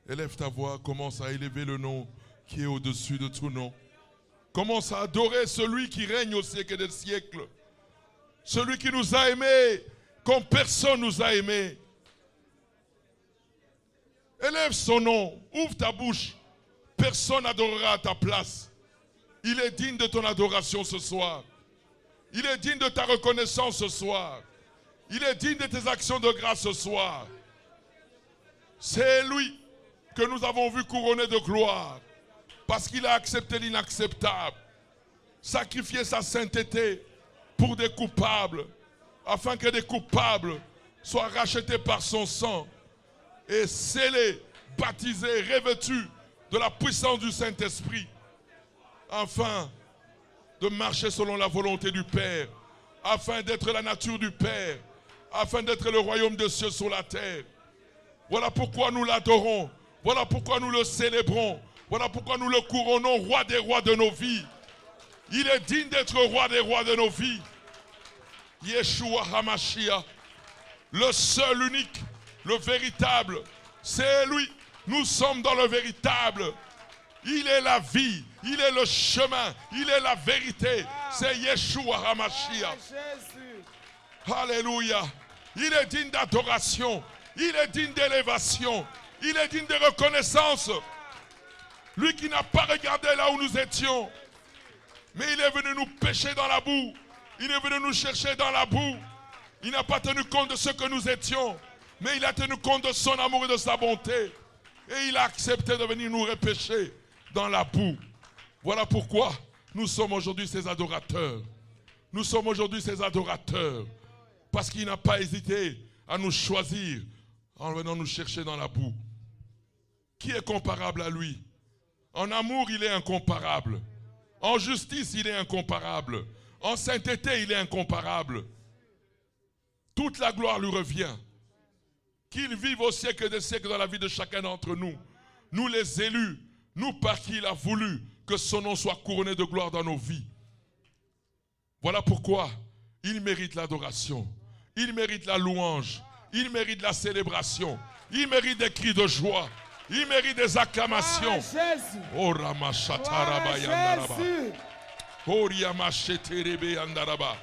Élève ta voix, commence à élever le nom qui est au-dessus de tout nom. Commence à adorer celui qui règne au siècle des siècles. Celui qui nous a aimés comme personne nous a aimés. Élève son nom, ouvre ta bouche. Personne n'adorera à ta place. Il est digne de ton adoration ce soir. Il est digne de ta reconnaissance ce soir. Il est digne de tes actions de grâce ce soir. C'est lui que nous avons vu couronné de gloire parce qu'il a accepté l'inacceptable, sacrifié sa sainteté pour des coupables, afin que des coupables soient rachetés par son sang et scellés, baptisés, revêtus de la puissance du Saint-Esprit, afin de marcher selon la volonté du Père, afin d'être la nature du Père, afin d'être le royaume des cieux sur la terre. Voilà pourquoi nous l'adorons, voilà pourquoi nous le célébrons, voilà pourquoi nous le couronnons roi des rois de nos vies. Il est digne d'être roi des rois de nos vies. Yeshua HaMashiach, le seul, unique, le véritable, c'est lui. Nous sommes dans le véritable. Il est la vie, il est le chemin, il est la vérité. C'est Yeshua HaMashiach. Alléluia. Il est digne d'adoration, il est digne d'élévation, il est digne de reconnaissance. Lui qui n'a pas regardé là où nous étions, mais il est venu nous pêcher dans la boue. Il est venu nous chercher dans la boue. Il n'a pas tenu compte de ce que nous étions, mais il a tenu compte de son amour et de sa bonté. Et il a accepté de venir nous repêcher dans la boue. Voilà pourquoi nous sommes aujourd'hui ses adorateurs. Nous sommes aujourd'hui ses adorateurs. Parce qu'il n'a pas hésité à nous choisir en venant nous chercher dans la boue. Qui est comparable à lui? En amour, il est incomparable. En justice, il est incomparable. En sainteté, il est incomparable. Toute la gloire lui revient. Qu'il vive au siècle des siècles dans la vie de chacun d'entre nous. Nous les élus, nous par qui il a voulu que son nom soit couronné de gloire dans nos vies. Voilà pourquoi il mérite l'adoration. Il mérite la louange. Il mérite la célébration. Il mérite des cris de joie. Il mérite des acclamations. Oh Ramashataraba Yandaraba. Oh Riamasheterebe Yandaraba.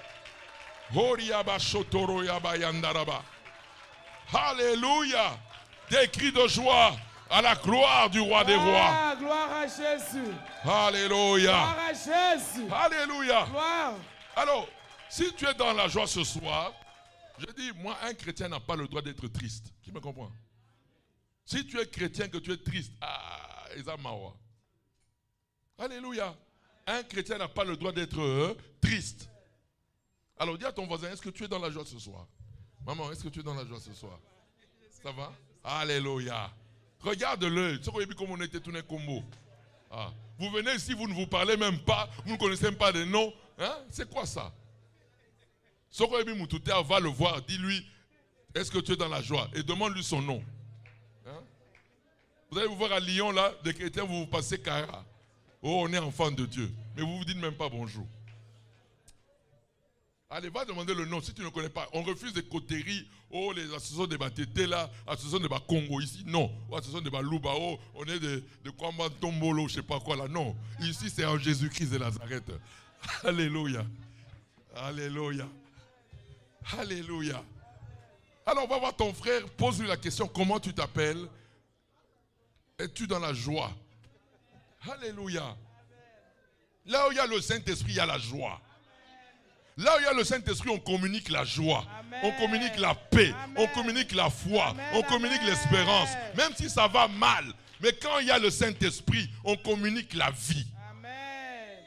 Oh Riabashotoro Yaba Yandaraba. Alléluia. Des cris de joie à la gloire du roi des rois. Gloire à Jésus. Alléluia. Gloire à Jésus. Alléluia. Gloire. Alors, Si tu es dans la joie ce soir, je dis, moi, un chrétien n'a pas le droit d'être triste. Qui me comprend? Si tu es chrétien, que tu es triste, Ezamawa. Alléluia. Un chrétien n'a pas le droit d'être triste. Alors dis à ton voisin, est-ce que tu es dans la joie ce soir? Maman, est-ce que tu es dans la joie ce soir? Ça va? Alléluia. Regarde-le. Tu sais comme on était tous les combos. Vous venez ici, vous ne vous parlez même pas, vous ne connaissez même pas des noms. Hein? C'est quoi ça? Sokoyebi Moutoutea va le voir, dis-lui, est-ce que tu es dans la joie? Et demande-lui son nom. Hein? Vous allez vous voir à Lyon, là, des chrétiens, vous vous passez Kara. Oh, on est enfant de Dieu. Mais vous ne vous dites même pas bonjour. Allez, va demander le nom si tu ne connais pas. On refuse des coteries. Oh, les associations de Batété là, associations de Congo ici. Non. Oh, associations de Louba. Oh, on est de Kwamba Tombolo, je ne sais pas quoi là. Non. Ici, c'est en Jésus-Christ de Nazareth. Alléluia. Alléluia. Alléluia. Alors, on va voir ton frère. Pose-lui la question, comment tu t'appelles? Es-tu dans la joie? Alléluia. Là où il y a le Saint-Esprit, il y a la joie. Là où il y a le Saint-Esprit, on communique la joie. Amen. On communique la paix. Amen. On communique la foi. Amen. On communique l'espérance. Même si ça va mal. Mais quand il y a le Saint-Esprit, on communique la vie. Amen.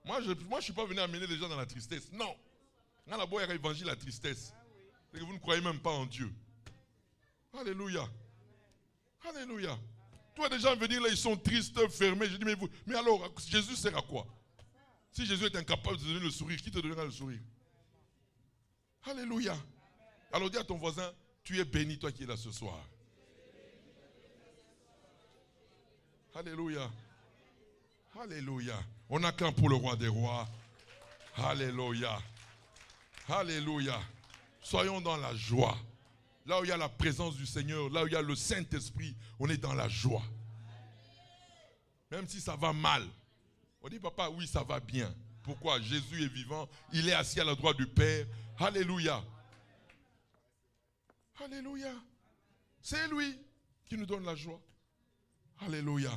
Moi, je ne suis pas venu amener les gens dans la tristesse. Non. Dans la boîte, il y a l'évangile la tristesse. C'est que vous ne croyez même pas en Dieu. Alléluia. Alléluia. Toi, des gens venir là, ils sont tristes, fermés. Je dis, mais alors, Jésus sert à quoi? Si Jésus est incapable de donner le sourire, qui te donnera le sourire? Alléluia. Alors dis à ton voisin, tu es béni, toi qui es là ce soir. Alléluia. Alléluia. On acclame pour le roi des rois. Alléluia. Alléluia. Soyons dans la joie. Là où il y a la présence du Seigneur, là où il y a le Saint-Esprit, on est dans la joie. Même si ça va mal. On dit, papa, oui, ça va bien. Pourquoi? Jésus est vivant. Il est assis à la droite du Père. Alléluia. Alléluia. C'est lui qui nous donne la joie. Alléluia.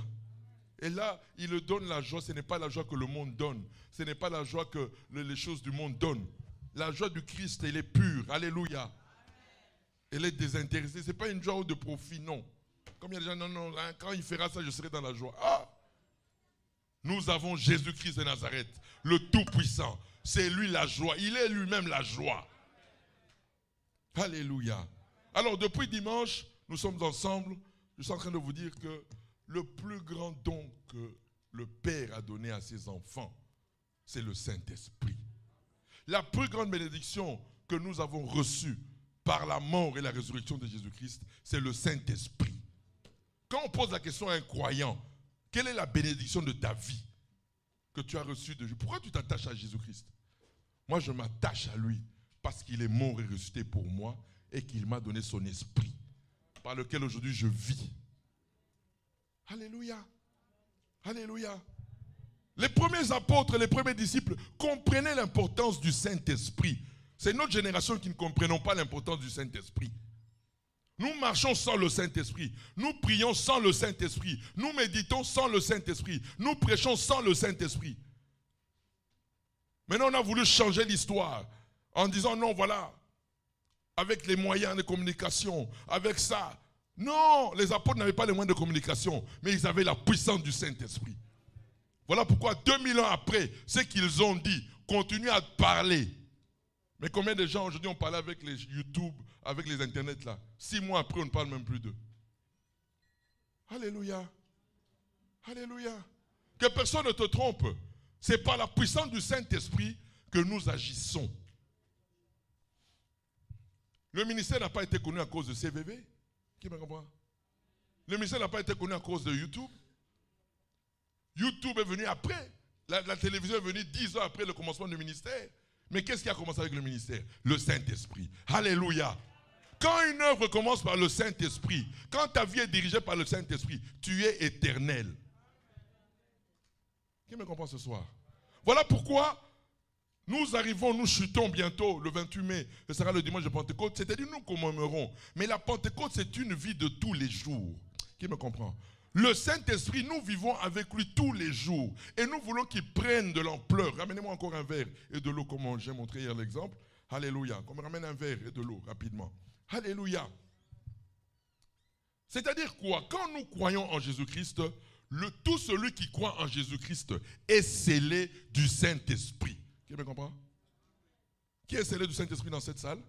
Et là, il nous donne la joie. Ce n'est pas la joie que le monde donne. Ce n'est pas la joie que les choses du monde donnent. La joie du Christ, elle est pure. Alléluia. Elle est désintéressée. Ce n'est pas une joie de profit, non. Comme il y a des gens, non, hein, quand il fera ça, je serai dans la joie. Nous avons Jésus-Christ de Nazareth, le Tout-Puissant. C'est lui la joie. Il est lui-même la joie. Alléluia. Alors, depuis dimanche, nous sommes ensemble. Je suis en train de vous dire que le plus grand don que le Père a donné à ses enfants, c'est le Saint-Esprit. La plus grande bénédiction que nous avons reçue par la mort et la résurrection de Jésus-Christ, c'est le Saint-Esprit. Quand on pose la question à un croyant, quelle est la bénédiction de ta vie que tu as reçue de Dieu? Pourquoi tu t'attaches à Jésus-Christ? Moi, je m'attache à lui parce qu'il est mort et ressuscité pour moi et qu'il m'a donné son esprit par lequel aujourd'hui je vis. Alléluia. Alléluia. Les premiers apôtres, les premiers disciples comprenaient l'importance du Saint-Esprit. C'est notre génération qui ne comprenons pas l'importance du Saint-Esprit. Nous marchons sans le Saint-Esprit. Nous prions sans le Saint-Esprit. Nous méditons sans le Saint-Esprit. Nous prêchons sans le Saint-Esprit. Maintenant, on a voulu changer l'histoire en disant non, voilà, avec les moyens de communication, avec ça. Non, les apôtres n'avaient pas les moyens de communication, mais ils avaient la puissance du Saint-Esprit. Voilà pourquoi 2000 ans après, ce qu'ils ont dit, continuent à parler. Mais combien de gens aujourd'hui ont parlé avec les YouTube, avec les Internet là? 6 mois après, on ne parle même plus d'eux. Alléluia. Alléluia. Que personne ne te trompe. C'est par la puissance du Saint-Esprit que nous agissons. Le ministère n'a pas été connu à cause de CVV. Qui me comprend? Le ministère n'a pas été connu à cause de YouTube. YouTube est venu après. La télévision est venue 10 ans après le commencement du ministère. Mais qu'est-ce qui a commencé avec le ministère? Le Saint-Esprit. Alléluia. Quand une œuvre commence par le Saint-Esprit, quand ta vie est dirigée par le Saint-Esprit, tu es éternel. Qui me comprend ce soir? Voilà pourquoi nous arrivons, nous chutons bientôt le 28 mai. Ce sera le dimanche de Pentecôte. C'est-à-dire nous commémorons. Mais la Pentecôte, c'est une vie de tous les jours. Qui me comprend? Le Saint-Esprit, nous vivons avec lui tous les jours. Et nous voulons qu'il prenne de l'ampleur. Ramenez-moi encore un verre et de l'eau, comme j'ai montré hier l'exemple. Alléluia. Qu'on me ramène un verre et de l'eau rapidement. Alléluia. C'est-à-dire quoi? Quand nous croyons en Jésus-Christ, tout celui qui croit en Jésus-Christ est scellé du Saint-Esprit. Qui me comprend? Qui est scellé du Saint-Esprit dans cette salle?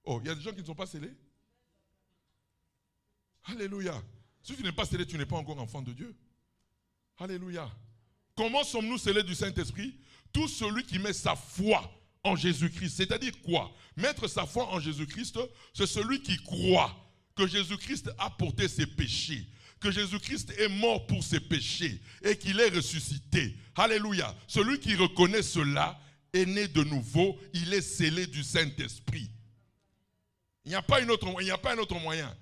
Oh, il y a des gens qui ne sont pas scellés? Alléluia. Si tu n'es pas scellé, tu n'es pas encore enfant de Dieu. Alléluia. Comment sommes-nous scellés du Saint-Esprit? Tout celui qui met sa foi en Jésus-Christ. C'est-à-dire quoi? Mettre sa foi en Jésus-Christ, c'est celui qui croit que Jésus-Christ a porté ses péchés, que Jésus-Christ est mort pour ses péchés et qu'il est ressuscité. Alléluia. Celui qui reconnaît cela est né de nouveau, il est scellé du Saint-Esprit. Il n'y a pas un autre moyen.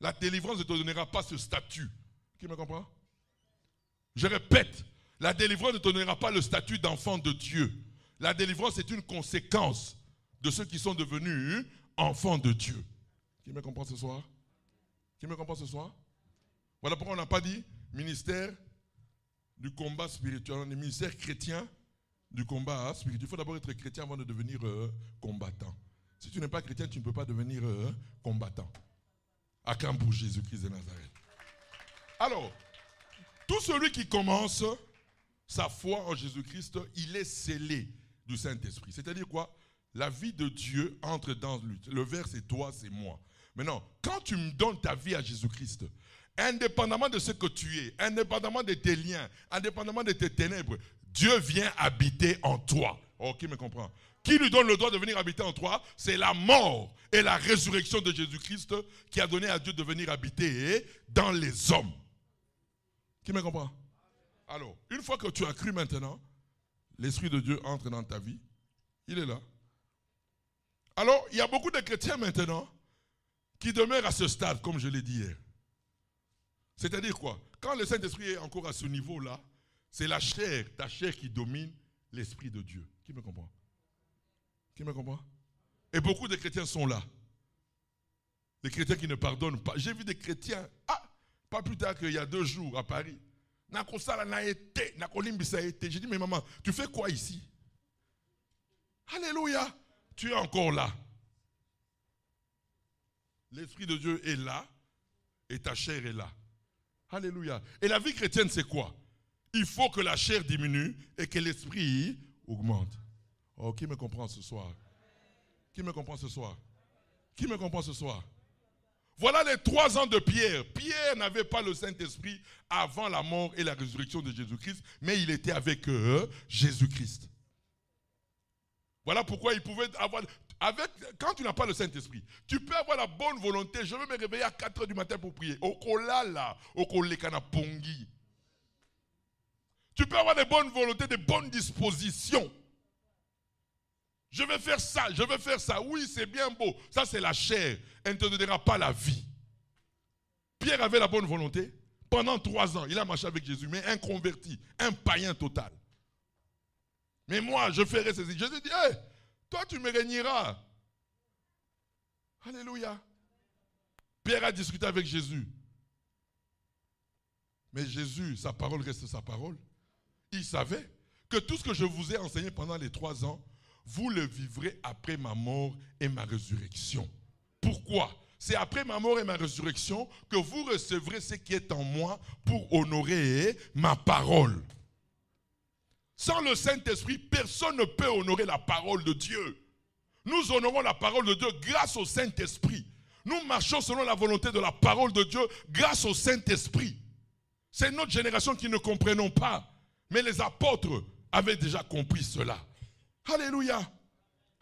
La délivrance ne te donnera pas ce statut. Qui me comprend? Je répète, la délivrance ne te donnera pas le statut d'enfant de Dieu. La délivrance est une conséquence de ceux qui sont devenus enfants de Dieu. Qui me comprend ce soir? Qui me comprend ce soir? Voilà pourquoi on n'a pas dit ministère du combat spirituel. On est ministère chrétien du combat spirituel. Il faut d'abord être chrétien avant de devenir combattant. Si tu n'es pas chrétien, tu ne peux pas devenir combattant. À quand pour Jésus-Christ de Nazareth? Alors, tout celui qui commence sa foi en Jésus-Christ, il est scellé du Saint-Esprit. C'est-à-dire quoi? La vie de Dieu entre dans lui. Le vers, c'est toi, c'est moi. Maintenant, quand tu me donnes ta vie à Jésus-Christ, indépendamment de ce que tu es, indépendamment de tes liens, indépendamment de tes ténèbres, Dieu vient habiter en toi. Oh, qui me comprend? Qui lui donne le droit de venir habiter en toi? C'est la mort et la résurrection de Jésus-Christ qui a donné à Dieu de venir habiter dans les hommes. Qui me comprend? Alors, une fois que tu as cru maintenant, l'Esprit de Dieu entre dans ta vie. Il est là. Alors, il y a beaucoup de chrétiens maintenant qui demeurent à ce stade, comme je l'ai dit hier. C'est-à-dire quoi? Quand le Saint-Esprit est encore à ce niveau-là, c'est la chair, ta chair qui domine l'Esprit de Dieu. Qui me comprend? Qui me comprend? Et beaucoup de chrétiens sont là. Des chrétiens qui ne pardonnent pas. J'ai vu des chrétiens, pas plus tard qu'il y a 2 jours à Paris. J'ai dit, mais maman, tu fais quoi ici? Alléluia, tu es encore là. L'Esprit de Dieu est là et ta chair est là. Alléluia. Et la vie chrétienne, c'est quoi? Il faut que la chair diminue et que l'Esprit augmente. Oh, qui me comprend ce soir? Qui me comprend ce soir? Qui me comprend ce soir? Voilà les 3 ans de Pierre. Pierre n'avait pas le Saint-Esprit avant la mort et la résurrection de Jésus-Christ, mais il était avec Jésus-Christ. Voilà pourquoi il pouvait avoir... quand tu n'as pas le Saint-Esprit, tu peux avoir la bonne volonté. Je veux me réveiller à 4 h du matin pour prier. Okolala, okolekana pongi. Tu peux avoir des bonnes volontés, des bonnes dispositions. Je vais faire ça, je vais faire ça. Oui, c'est bien beau. Ça, c'est la chair. Elle ne te donnera pas la vie. Pierre avait la bonne volonté. Pendant 3 ans, il a marché avec Jésus, mais un converti, un païen total. Mais moi, je ferai ceci. Jésus dit, hey, toi, tu me régneras. Alléluia. Pierre a discuté avec Jésus. Mais Jésus, sa parole reste sa parole. Il savait que tout ce que je vous ai enseigné pendant les 3 ans, vous le vivrez après ma mort et ma résurrection. Pourquoi? C'est après ma mort et ma résurrection que vous recevrez ce qui est en moi pour honorer ma parole. Sans le Saint-Esprit, personne ne peut honorer la parole de Dieu. Nous honorons la parole de Dieu grâce au Saint-Esprit. Nous marchons selon la volonté de la parole de Dieu grâce au Saint-Esprit. C'est notre génération qui ne comprenons pas. Mais les apôtres avaient déjà compris cela. Alléluia.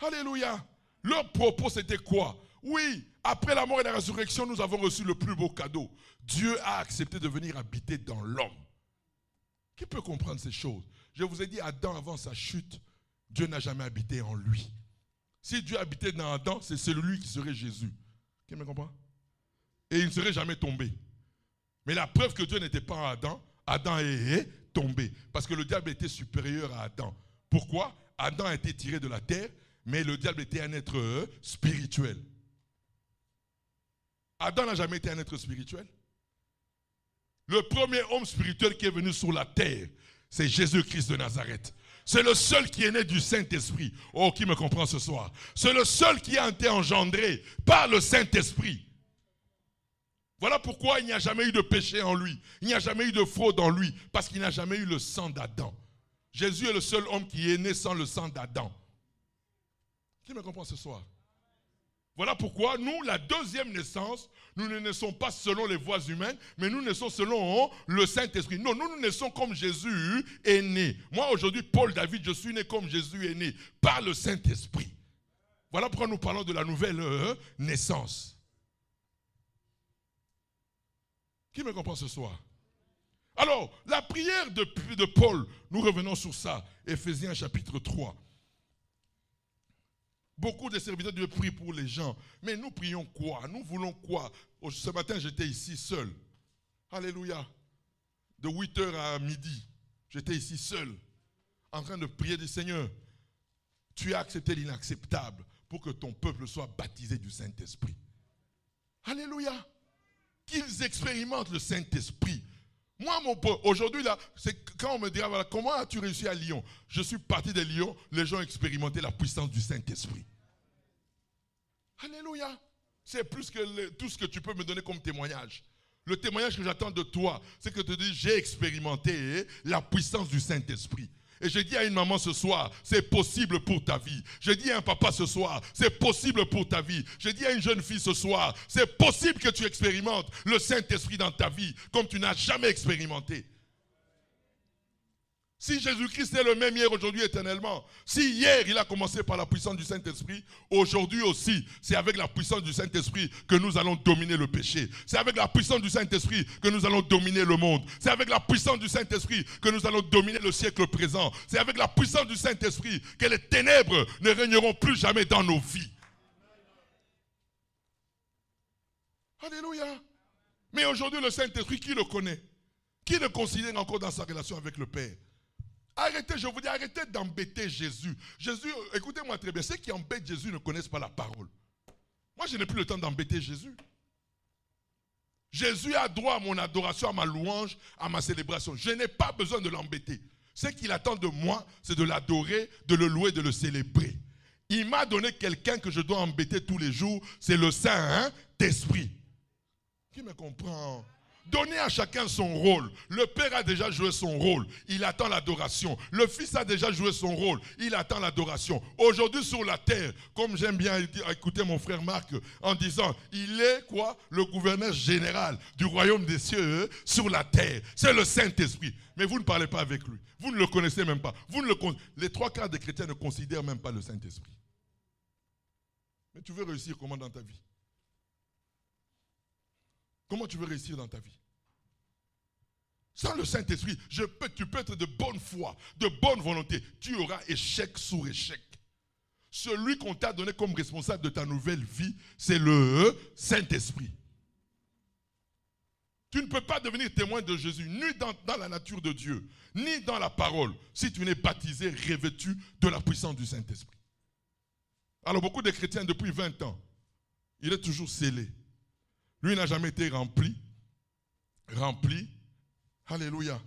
Alléluia. Leur propos c'était quoi? Oui, après la mort et la résurrection, nous avons reçu le plus beau cadeau. Dieu a accepté de venir habiter dans l'homme. Qui peut comprendre ces choses? Je vous ai dit, Adam, avant sa chute, Dieu n'a jamais habité en lui. Si Dieu habitait dans Adam, c'est celui qui serait Jésus. Qui me comprend? Et il ne serait jamais tombé. Mais la preuve que Dieu n'était pas en Adam, Adam est tombé. Parce que le diable était supérieur à Adam. Pourquoi? Adam a été tiré de la terre, mais le diable était un être spirituel. Adam n'a jamais été un être spirituel. Le premier homme spirituel qui est venu sur la terre, c'est Jésus-Christ de Nazareth. C'est le seul qui est né du Saint-Esprit. Oh, qui me comprend ce soir? C'est le seul qui a été engendré par le Saint-Esprit. Voilà pourquoi il n'y a jamais eu de péché en lui. Il n'y a jamais eu de fraude en lui. Parce qu'il n'a jamais eu le sang d'Adam. Jésus est le seul homme qui est né sans le sang d'Adam. Qui me comprend ce soir? Voilà pourquoi nous, la deuxième naissance, nous ne naissons pas selon les voies humaines, mais nous naissons selon le Saint-Esprit. Non, nous naissons comme Jésus est né. Moi, aujourd'hui, Paul David, je suis né comme Jésus est né, par le Saint-Esprit. Voilà pourquoi nous parlons de la nouvelle naissance. Qui me comprend ce soir? Alors, la prière de Paul, nous revenons sur ça, Éphésiens chapitre 3. Beaucoup de serviteurs de Dieu prient pour les gens. Mais nous prions quoi? Nous voulons quoi? Ce matin, j'étais ici seul. Alléluia. De 8h à midi, j'étais ici seul, en train de prier du Seigneur. Tu as accepté l'inacceptable pour que ton peuple soit baptisé du Saint-Esprit. Alléluia. Qu'ils expérimentent le Saint-Esprit. Moi, mon peuple, aujourd'hui, là, c'est quand on me dit, voilà, comment as-tu réussi à Lyon? Je suis parti de Lyon, les gens ont expérimenté la puissance du Saint-Esprit. Alléluia. C'est plus que tout ce que tu peux me donner comme témoignage. Le témoignage que j'attends de toi, c'est que tu dis, j'ai expérimenté la puissance du Saint-Esprit. Et je dis à une maman ce soir, c'est possible pour ta vie. Je dis à un papa ce soir, c'est possible pour ta vie. Je dis à une jeune fille ce soir, c'est possible que tu expérimentes le Saint-Esprit dans ta vie comme tu n'as jamais expérimenté. Si Jésus-Christ est le même hier, aujourd'hui, éternellement, si hier il a commencé par la puissance du Saint-Esprit, aujourd'hui aussi, c'est avec la puissance du Saint-Esprit que nous allons dominer le péché. C'est avec la puissance du Saint-Esprit que nous allons dominer le monde. C'est avec la puissance du Saint-Esprit que nous allons dominer le siècle présent. C'est avec la puissance du Saint-Esprit que les ténèbres ne régneront plus jamais dans nos vies. Alléluia. Mais aujourd'hui, le Saint-Esprit, qui le connaît? Qui le considère encore dans sa relation avec le Père? Arrêtez, je vous dis, arrêtez d'embêter Jésus. Jésus, écoutez-moi très bien, ceux qui embêtent Jésus ne connaissent pas la parole. Moi, je n'ai plus le temps d'embêter Jésus. Jésus a droit à mon adoration, à ma louange, à ma célébration. Je n'ai pas besoin de l'embêter. Ce qu'il attend de moi, c'est de l'adorer, de le louer, de le célébrer. Il m'a donné quelqu'un que je dois embêter tous les jours, c'est le Saint-Esprit. Qui me comprend? Donnez à chacun son rôle. Le Père a déjà joué son rôle. Il attend l'adoration. Le Fils a déjà joué son rôle. Il attend l'adoration. Aujourd'hui sur la terre, comme j'aime bien écouter mon frère Marc en disant, il est quoi? Le gouverneur général du royaume des cieux sur la terre. C'est le Saint-Esprit. Mais vous ne parlez pas avec lui. Vous ne le connaissez même pas. Les 3/4 des chrétiens ne considèrent même pas le Saint-Esprit. Mais tu veux réussir comment dans ta vie? Comment tu veux réussir dans ta vie? Sans le Saint-Esprit, tu peux être de bonne foi, de bonne volonté. Tu auras échec sur échec. Celui qu'on t'a donné comme responsable de ta nouvelle vie, c'est le Saint-Esprit. Tu ne peux pas devenir témoin de Jésus, ni dans la nature de Dieu, ni dans la parole, si tu n'es baptisé, revêtu de la puissance du Saint-Esprit. Alors beaucoup de chrétiens, depuis 20 ans, il est toujours scellé. Lui n'a jamais été rempli. Alléluia.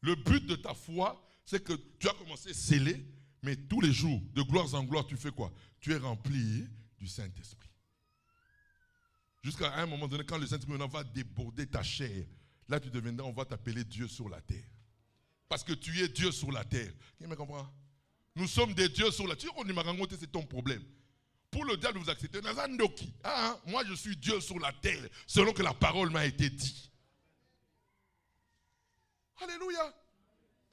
Le but de ta foi, c'est que tu as commencé scellé, mais tous les jours, de gloire en gloire, tu fais quoi? Tu es rempli du Saint-Esprit. Jusqu'à un moment donné, quand le Saint-Esprit va déborder ta chair, là tu deviendras, on va t'appeler Dieu sur la terre. Parce que tu es Dieu sur la terre. Qui me comprend? Nous sommes des dieux sur la terre. Tu m'as raconté, c'est ton problème. Pour le diable vous accepter, moi je suis Dieu sur la terre, selon que la parole m'a été dit. Alléluia.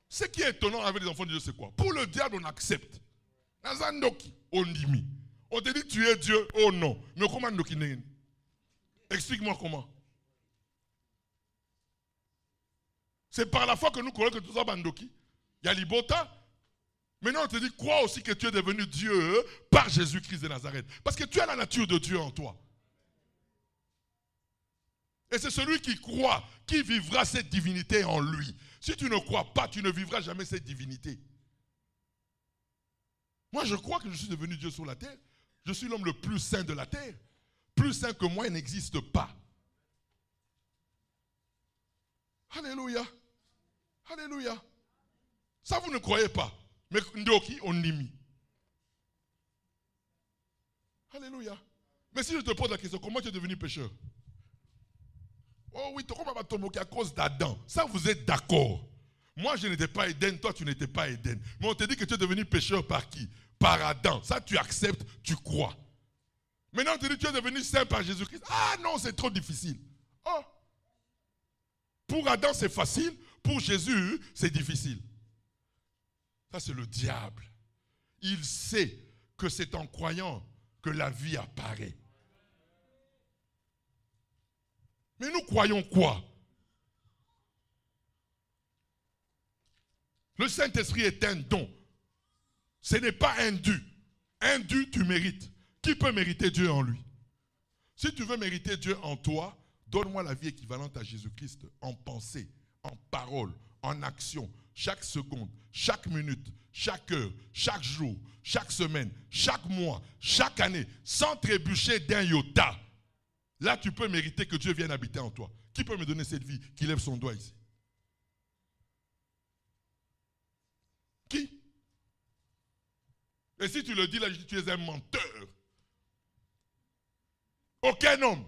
Ce qui est étonnant avec les enfants de Dieu, c'est quoi? Pour le diable, on accepte. On dit. On te dit tu es Dieu, oh non. Mais comment explique-moi comment. C'est par la foi que nous connaissons que tout ça bandoki. Il y a l'ibota. Maintenant, on te dit, crois aussi que tu es devenu Dieu par Jésus-Christ de Nazareth. Parce que tu as la nature de Dieu en toi. Et c'est celui qui croit, qui vivra cette divinité en lui. Si tu ne crois pas, tu ne vivras jamais cette divinité. Moi, je crois que je suis devenu Dieu sur la terre. Je suis l'homme le plus saint de la terre. Plus plus saint que moi, il n'existe pas. Alléluia. Alléluia. Ça, vous ne croyez pas. Mais Ndoki, on n'y mis. Alléluia. Mais si je te pose la question, comment tu es devenu pécheur? Oh oui, comment va tomber à cause d'Adam? Ça, vous êtes d'accord. Moi, je n'étais pas Éden, toi, tu n'étais pas Éden. Mais on te dit que tu es devenu pécheur par qui? Par Adam. Ça, tu acceptes, tu crois. Maintenant, on te dit que tu es devenu saint par Jésus-Christ. Ah non, c'est trop difficile. Oh. Pour Adam, c'est facile. Pour Jésus, c'est difficile. Ça, c'est le diable. Il sait que c'est en croyant que la vie apparaît. Mais nous croyons quoi? Le Saint-Esprit est un don. Ce n'est pas un dû. Un dû, tu mérites. Qui peut mériter Dieu en lui? Si tu veux mériter Dieu en toi, donne-moi la vie équivalente à Jésus-Christ en pensée, en parole, en action, chaque seconde, chaque minute, chaque heure, chaque jour, chaque semaine, chaque mois, chaque année, sans trébucher d'un iota. Là, tu peux mériter que Dieu vienne habiter en toi. Qui peut me donner cette vie? Qui lève son doigt ici? Qui? Et si tu le dis là, tu es un menteur. Aucun homme,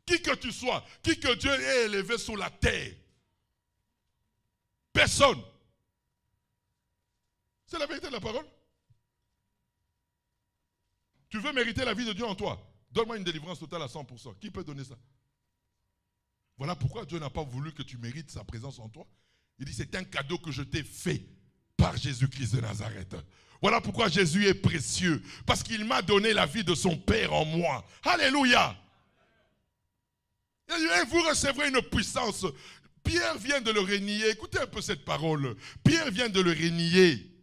qui que tu sois, qui que Dieu ait élevé sur la terre, personne. C'est la vérité de la parole. Tu veux mériter la vie de Dieu en toi? Donne-moi une délivrance totale à 100%. Qui peut donner ça? Voilà pourquoi Dieu n'a pas voulu que tu mérites sa présence en toi. Il dit, c'est un cadeau que je t'ai fait par Jésus-Christ de Nazareth. Voilà pourquoi Jésus est précieux. Parce qu'il m'a donné la vie de son Père en moi. Alléluia. Et vous recevrez une puissance. Pierre vient de le renier. Écoutez un peu cette parole. Pierre vient de le renier.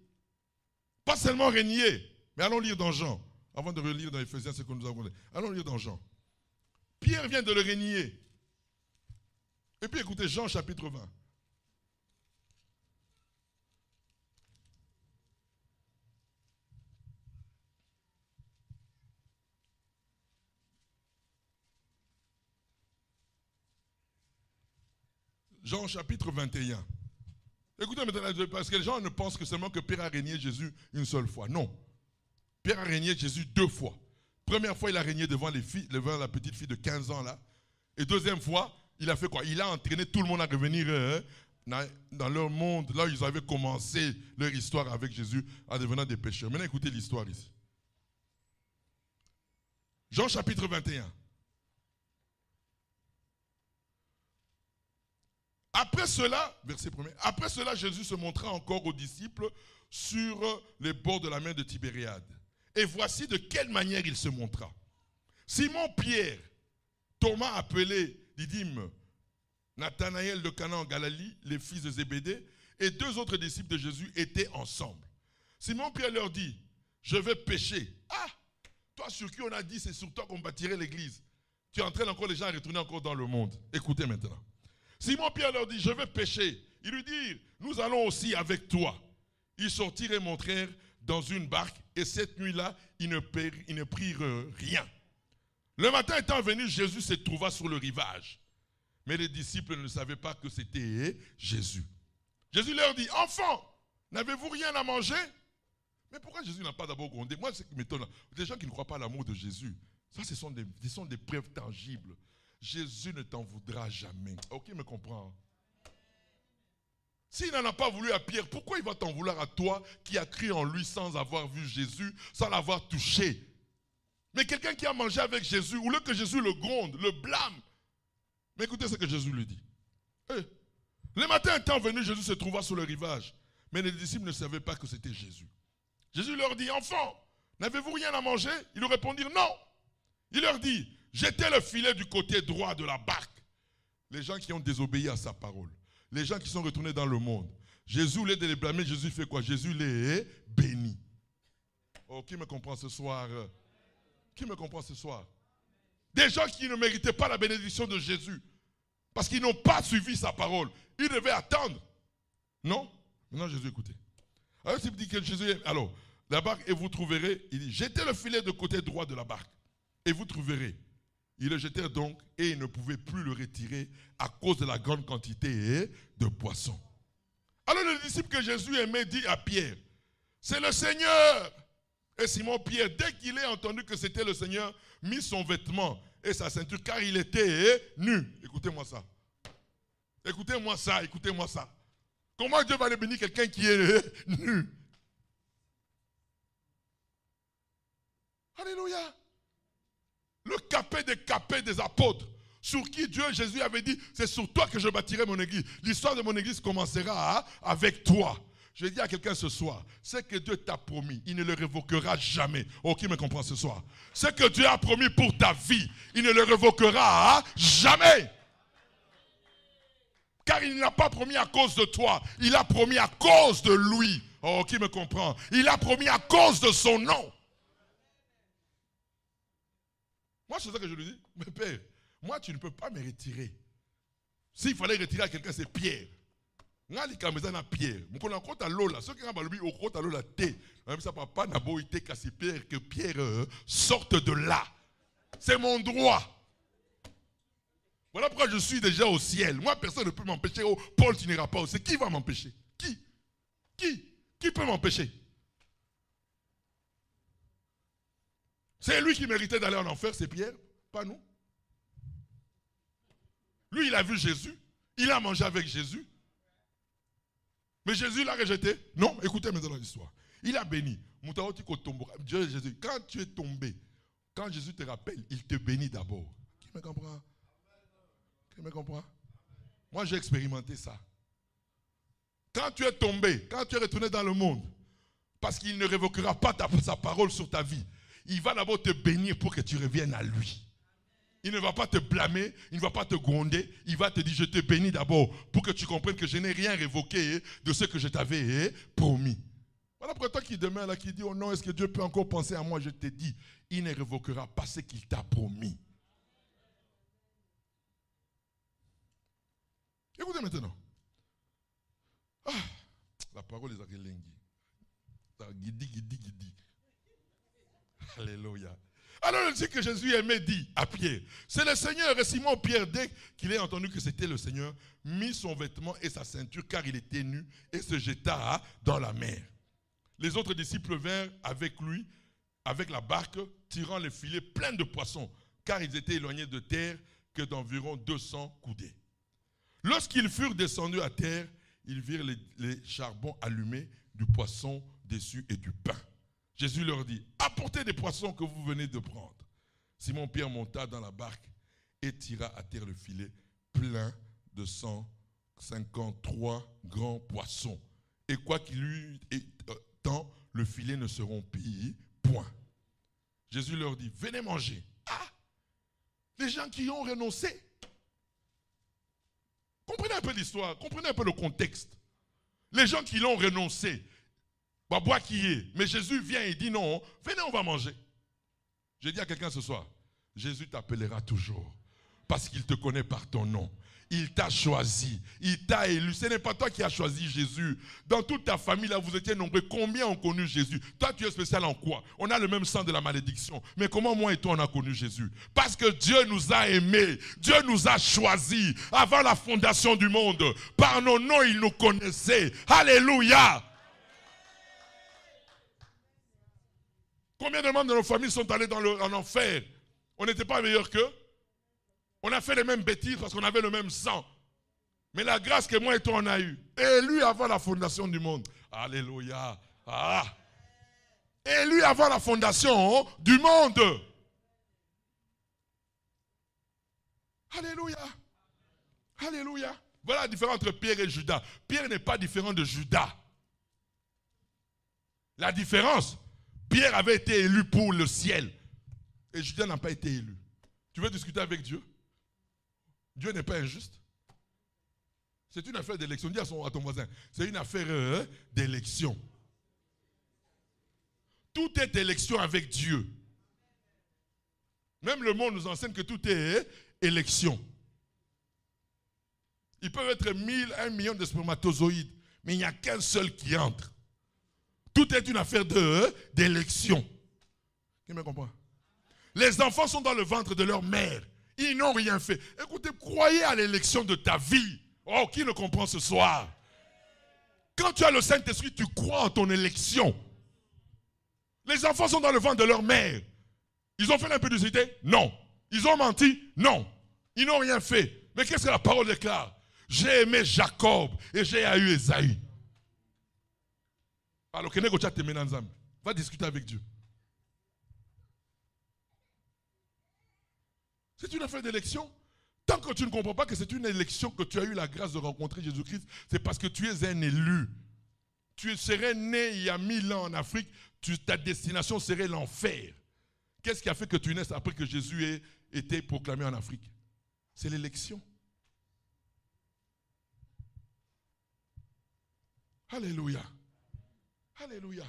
Pas seulement renier, mais allons lire dans Jean. Avant de relire dans Éphésiens ce que nous avons dit. Allons lire dans Jean. Pierre vient de le renier. Et puis écoutez, Jean chapitre 20. Jean chapitre 21. Écoutez maintenant, parce que les gens ne pensent que seulement que Pierre a régné Jésus une seule fois. Non. Pierre a régné Jésus 2 fois. Première fois, il a régné devant la petite fille de 15 ans là. Et deuxième fois, il a fait quoi? Il a entraîné tout le monde à revenir dans leur monde, là où ils avaient commencé leur histoire avec Jésus en devenant des pécheurs. Maintenant, écoutez l'histoire ici. Jean chapitre 21. Après cela, verset 1er, après cela, Jésus se montra encore aux disciples sur les bords de la mer de Tibériade. Et voici de quelle manière il se montra. Simon-Pierre, Thomas appelé Didyme, Nathanaël de Cana en Galilee, les fils de Zébédée, et 2 autres disciples de Jésus étaient ensemble. Simon-Pierre leur dit, je vais pécher. Ah, toi sur qui on a dit, c'est sur toi qu'on bâtirait l'église. Tu entraînes encore les gens à retourner encore dans le monde. Écoutez maintenant. Simon-Pierre leur dit, je vais pécher. Ils lui dirent, nous allons aussi avec toi. Ils sortirent et montèrent dans une barque, et cette nuit-là, ils ne prirent rien. Le matin étant venu, Jésus se trouva sur le rivage. Mais les disciples ne savaient pas que c'était Jésus. Jésus leur dit, enfants, n'avez-vous rien à manger? Mais pourquoi Jésus n'a pas d'abord grondé? Moi, ce qui m'étonne, les gens qui ne croient pas à l'amour de Jésus, ça, ce sont des preuves tangibles. Jésus ne t'en voudra jamais. Ok, me comprends? S'il n'en a pas voulu à Pierre, pourquoi il va t'en vouloir à toi qui as cru en lui sans avoir vu Jésus, sans l'avoir touché? Mais quelqu'un qui a mangé avec Jésus, ou que Jésus le gronde, le blâme. Mais écoutez ce que Jésus lui dit. Le matin étant venu, Jésus se trouva sur le rivage. Mais les disciples ne savaient pas que c'était Jésus. Jésus leur dit, enfants, n'avez-vous rien à manger? Ils lui répondirent, non. Il leur dit, jetez le filet du côté droit de la barque. Les gens qui ont désobéi à sa parole. Les gens qui sont retournés dans le monde. Jésus, au lieu de les blâmer, Jésus fait quoi? Jésus les bénit. Oh, qui me comprend ce soir? Qui me comprend ce soir? Des gens qui ne méritaient pas la bénédiction de Jésus. Parce qu'ils n'ont pas suivi sa parole. Ils devaient attendre. Non? Maintenant, Jésus, écoutez. Alors, il dit que Jésus, alors, la barque, et vous trouverez, il dit, jetez le filet de côté droit de la barque, et vous trouverez. Ils le jetèrent donc et ils ne pouvaient plus le retirer à cause de la grande quantité de poissons. Alors le disciple que Jésus aimait dit à Pierre, c'est le Seigneur. Et Simon-Pierre, dès qu'il a entendu que c'était le Seigneur, mit son vêtement et sa ceinture car il était nu. Écoutez-moi ça. Écoutez-moi ça, écoutez-moi ça. Comment Dieu va aller bénir quelqu'un qui est nu? Alléluia. Le capé des apôtres, sur qui Dieu, Jésus avait dit, c'est sur toi que je bâtirai mon église. L'histoire de mon église commencera avec toi. Je dis à quelqu'un ce soir, ce que Dieu t'a promis, il ne le révoquera jamais. Oh, qui me comprend ce soir? Ce que Dieu a promis pour ta vie, il ne le révoquera jamais. Car il n'a pas promis à cause de toi, il a promis à cause de lui. Oh, qui me comprend? Il a promis à cause de son nom. Moi, c'est ça que je lui dis. Mais Père, moi, tu ne peux pas me retirer. S'il fallait retirer à quelqu'un, c'est Pierre. Ngali kamezana Pierre. Mukona kota lola. Ceux qui ont balubi au kota lola té. Même ça papa n'a beau été cassé Pierre que Pierre sorte de là. C'est mon droit. Voilà pourquoi je suis déjà au ciel. Moi, personne ne peut m'empêcher. Oh, Paul, tu n'iras pas au ciel. Qui va m'empêcher? Qui peut m'empêcher? C'est lui qui méritait d'aller en enfer, c'est Pierre, pas nous. Lui, il a vu Jésus. Il a mangé avec Jésus. Mais Jésus l'a rejeté. Non, écoutez maintenant l'histoire. Il a béni. Dieu Jésus, quand tu es tombé, quand Jésus te rappelle, il te bénit d'abord. Qui me comprend? Qui me comprend? Moi, j'ai expérimenté ça. Quand tu es tombé, quand tu es retourné dans le monde, parce qu'il ne révoquera pas sa parole sur ta vie, il va d'abord te bénir pour que tu reviennes à lui. Il ne va pas te blâmer, il ne va pas te gronder, il va te dire je te bénis d'abord pour que tu comprennes que je n'ai rien révoqué de ce que je t'avais promis. Voilà pourquoi toi qui demeures là, qui dis oh non, est-ce que Dieu peut encore penser à moi? Je te dis, il ne révoquera pas ce qu'il t'a promis. Écoutez maintenant. Ah, la parole est à Kelengi. Guidi. Alléluia. Alors le dit que Jésus aimait dit à Pierre, c'est le Seigneur. Et Simon-Pierre, dès qu'il a entendu que c'était le Seigneur, mit son vêtement et sa ceinture car il était nu et se jeta dans la mer. Les autres disciples vinrent avec lui, avec la barque, tirant les filets pleins de poissons, car ils étaient éloignés de terre que d'environ 200 coudées. Lorsqu'ils furent descendus à terre, ils virent les charbons allumés, du poisson dessus et du pain. Jésus leur dit, apportez des poissons que vous venez de prendre. Simon-Pierre monta dans la barque et tira à terre le filet plein de 153 grands poissons. Et quoi qu'il eût tant, le filet ne se rompit point. Jésus leur dit, venez manger. Ah, les gens qui ont renoncé. Comprenez un peu l'histoire, comprenez un peu le contexte. Les gens qui l'ont renoncé. Bois qui est. Mais Jésus vient et dit non, venez on va manger. Je dis à quelqu'un ce soir, Jésus t'appellera toujours parce qu'il te connaît par ton nom. Il t'a choisi, il t'a élu. Ce n'est pas toi qui as choisi Jésus. Dans toute ta famille, là, vous étiez nombreux. Combien ont connu Jésus? Toi, tu es spécial en quoi? On a le même sang de la malédiction. Mais comment moi et toi, on a connu Jésus? Parce que Dieu nous a aimés. Dieu nous a choisis avant la fondation du monde. Par nos noms, il nous connaissait. Alléluia! Combien de membres de nos familles sont allés en enfer? On n'était pas meilleurs qu'eux. On a fait les mêmes bêtises parce qu'on avait le même sang. Mais la grâce que moi et toi on a eue, élu avant la fondation du monde. Alléluia. Ah. Élu avant la fondation du monde. Alléluia. Alléluia. Voilà la différence entre Pierre et Judas. Pierre n'est pas différent de Judas. La différence, Pierre avait été élu pour le ciel. Et Judas n'a pas été élu. Tu veux discuter avec Dieu? Dieu n'est pas injuste. C'est une affaire d'élection. Dis à ton voisin, c'est une affaire d'élection. Tout est élection avec Dieu. Même le monde nous enseigne que tout est élection. Ils peuvent être 1000, 1 million de spermatozoïdes, mais il n'y a qu'un seul qui entre. Tout est une affaire d'élection. Qui me comprend? Les enfants sont dans le ventre de leur mère. Ils n'ont rien fait. Écoutez, croyez à l'élection de ta vie. Oh, qui le comprend ce soir? Quand tu as le Saint-Esprit, tu crois en ton élection. Les enfants sont dans le ventre de leur mère. Ils ont fait l'impudicité? Non. Ils ont menti? Non. Ils n'ont rien fait. Mais qu'est-ce que la parole déclare? J'ai aimé Jacob et j'ai haï Esaïe. Alors, va discuter avec Dieu. C'est une affaire d'élection. Tant que tu ne comprends pas que c'est une élection, que tu as eu la grâce de rencontrer Jésus-Christ, c'est parce que tu es un élu. Tu serais né il y a 1000 ans en Afrique, ta destination serait l'enfer. Qu'est-ce qui a fait que tu naisses après que Jésus ait été proclamé en Afrique? C'est l'élection. Alléluia. Alléluia.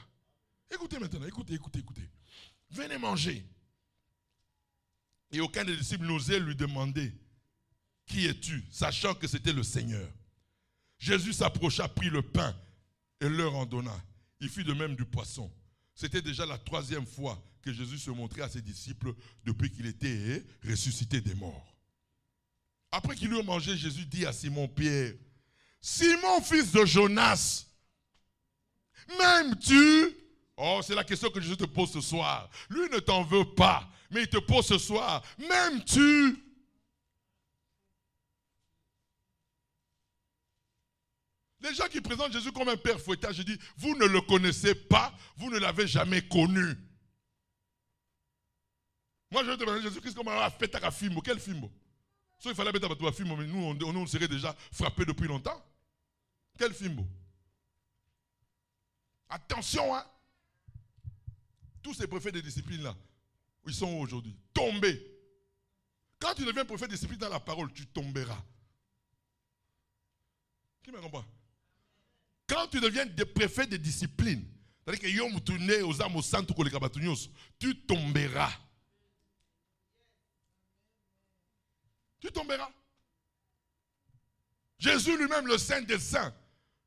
Écoutez maintenant, écoutez. Venez manger. Et aucun des disciples n'osait lui demander, qui es-tu, sachant que c'était le Seigneur. Jésus s'approcha, prit le pain et leur en donna. Il fit de même du poisson. C'était déjà la 3e fois que Jésus se montrait à ses disciples depuis qu'il était ressuscité des morts. Après qu'ils eurent mangé, Jésus dit à Simon-Pierre, Simon, fils de Jonas, m'aimes-tu? Oh, c'est la question que Jésus te pose ce soir. Lui ne t'en veut pas, mais il te pose ce soir, m'aimes-tu? Les gens qui présentent Jésus comme un père fouettard, je dis, vous ne le connaissez pas, vous ne l'avez jamais connu. Moi, je vais te demander Jésus-Christ comme un fait à film. Quel film? Soit il fallait mettre un film, mais nous, on serait déjà frappés depuis longtemps. Quel film? Attention, hein. Tous ces préfets de discipline là, où ils sont aujourd'hui, tombés. Quand tu deviens préfet de discipline dans la parole, tu tomberas. Qui me comprend? Quand tu deviens préfet de discipline, c'est-à-dire que tu tomberas. Tu tomberas. Jésus lui-même, le Saint des Saints,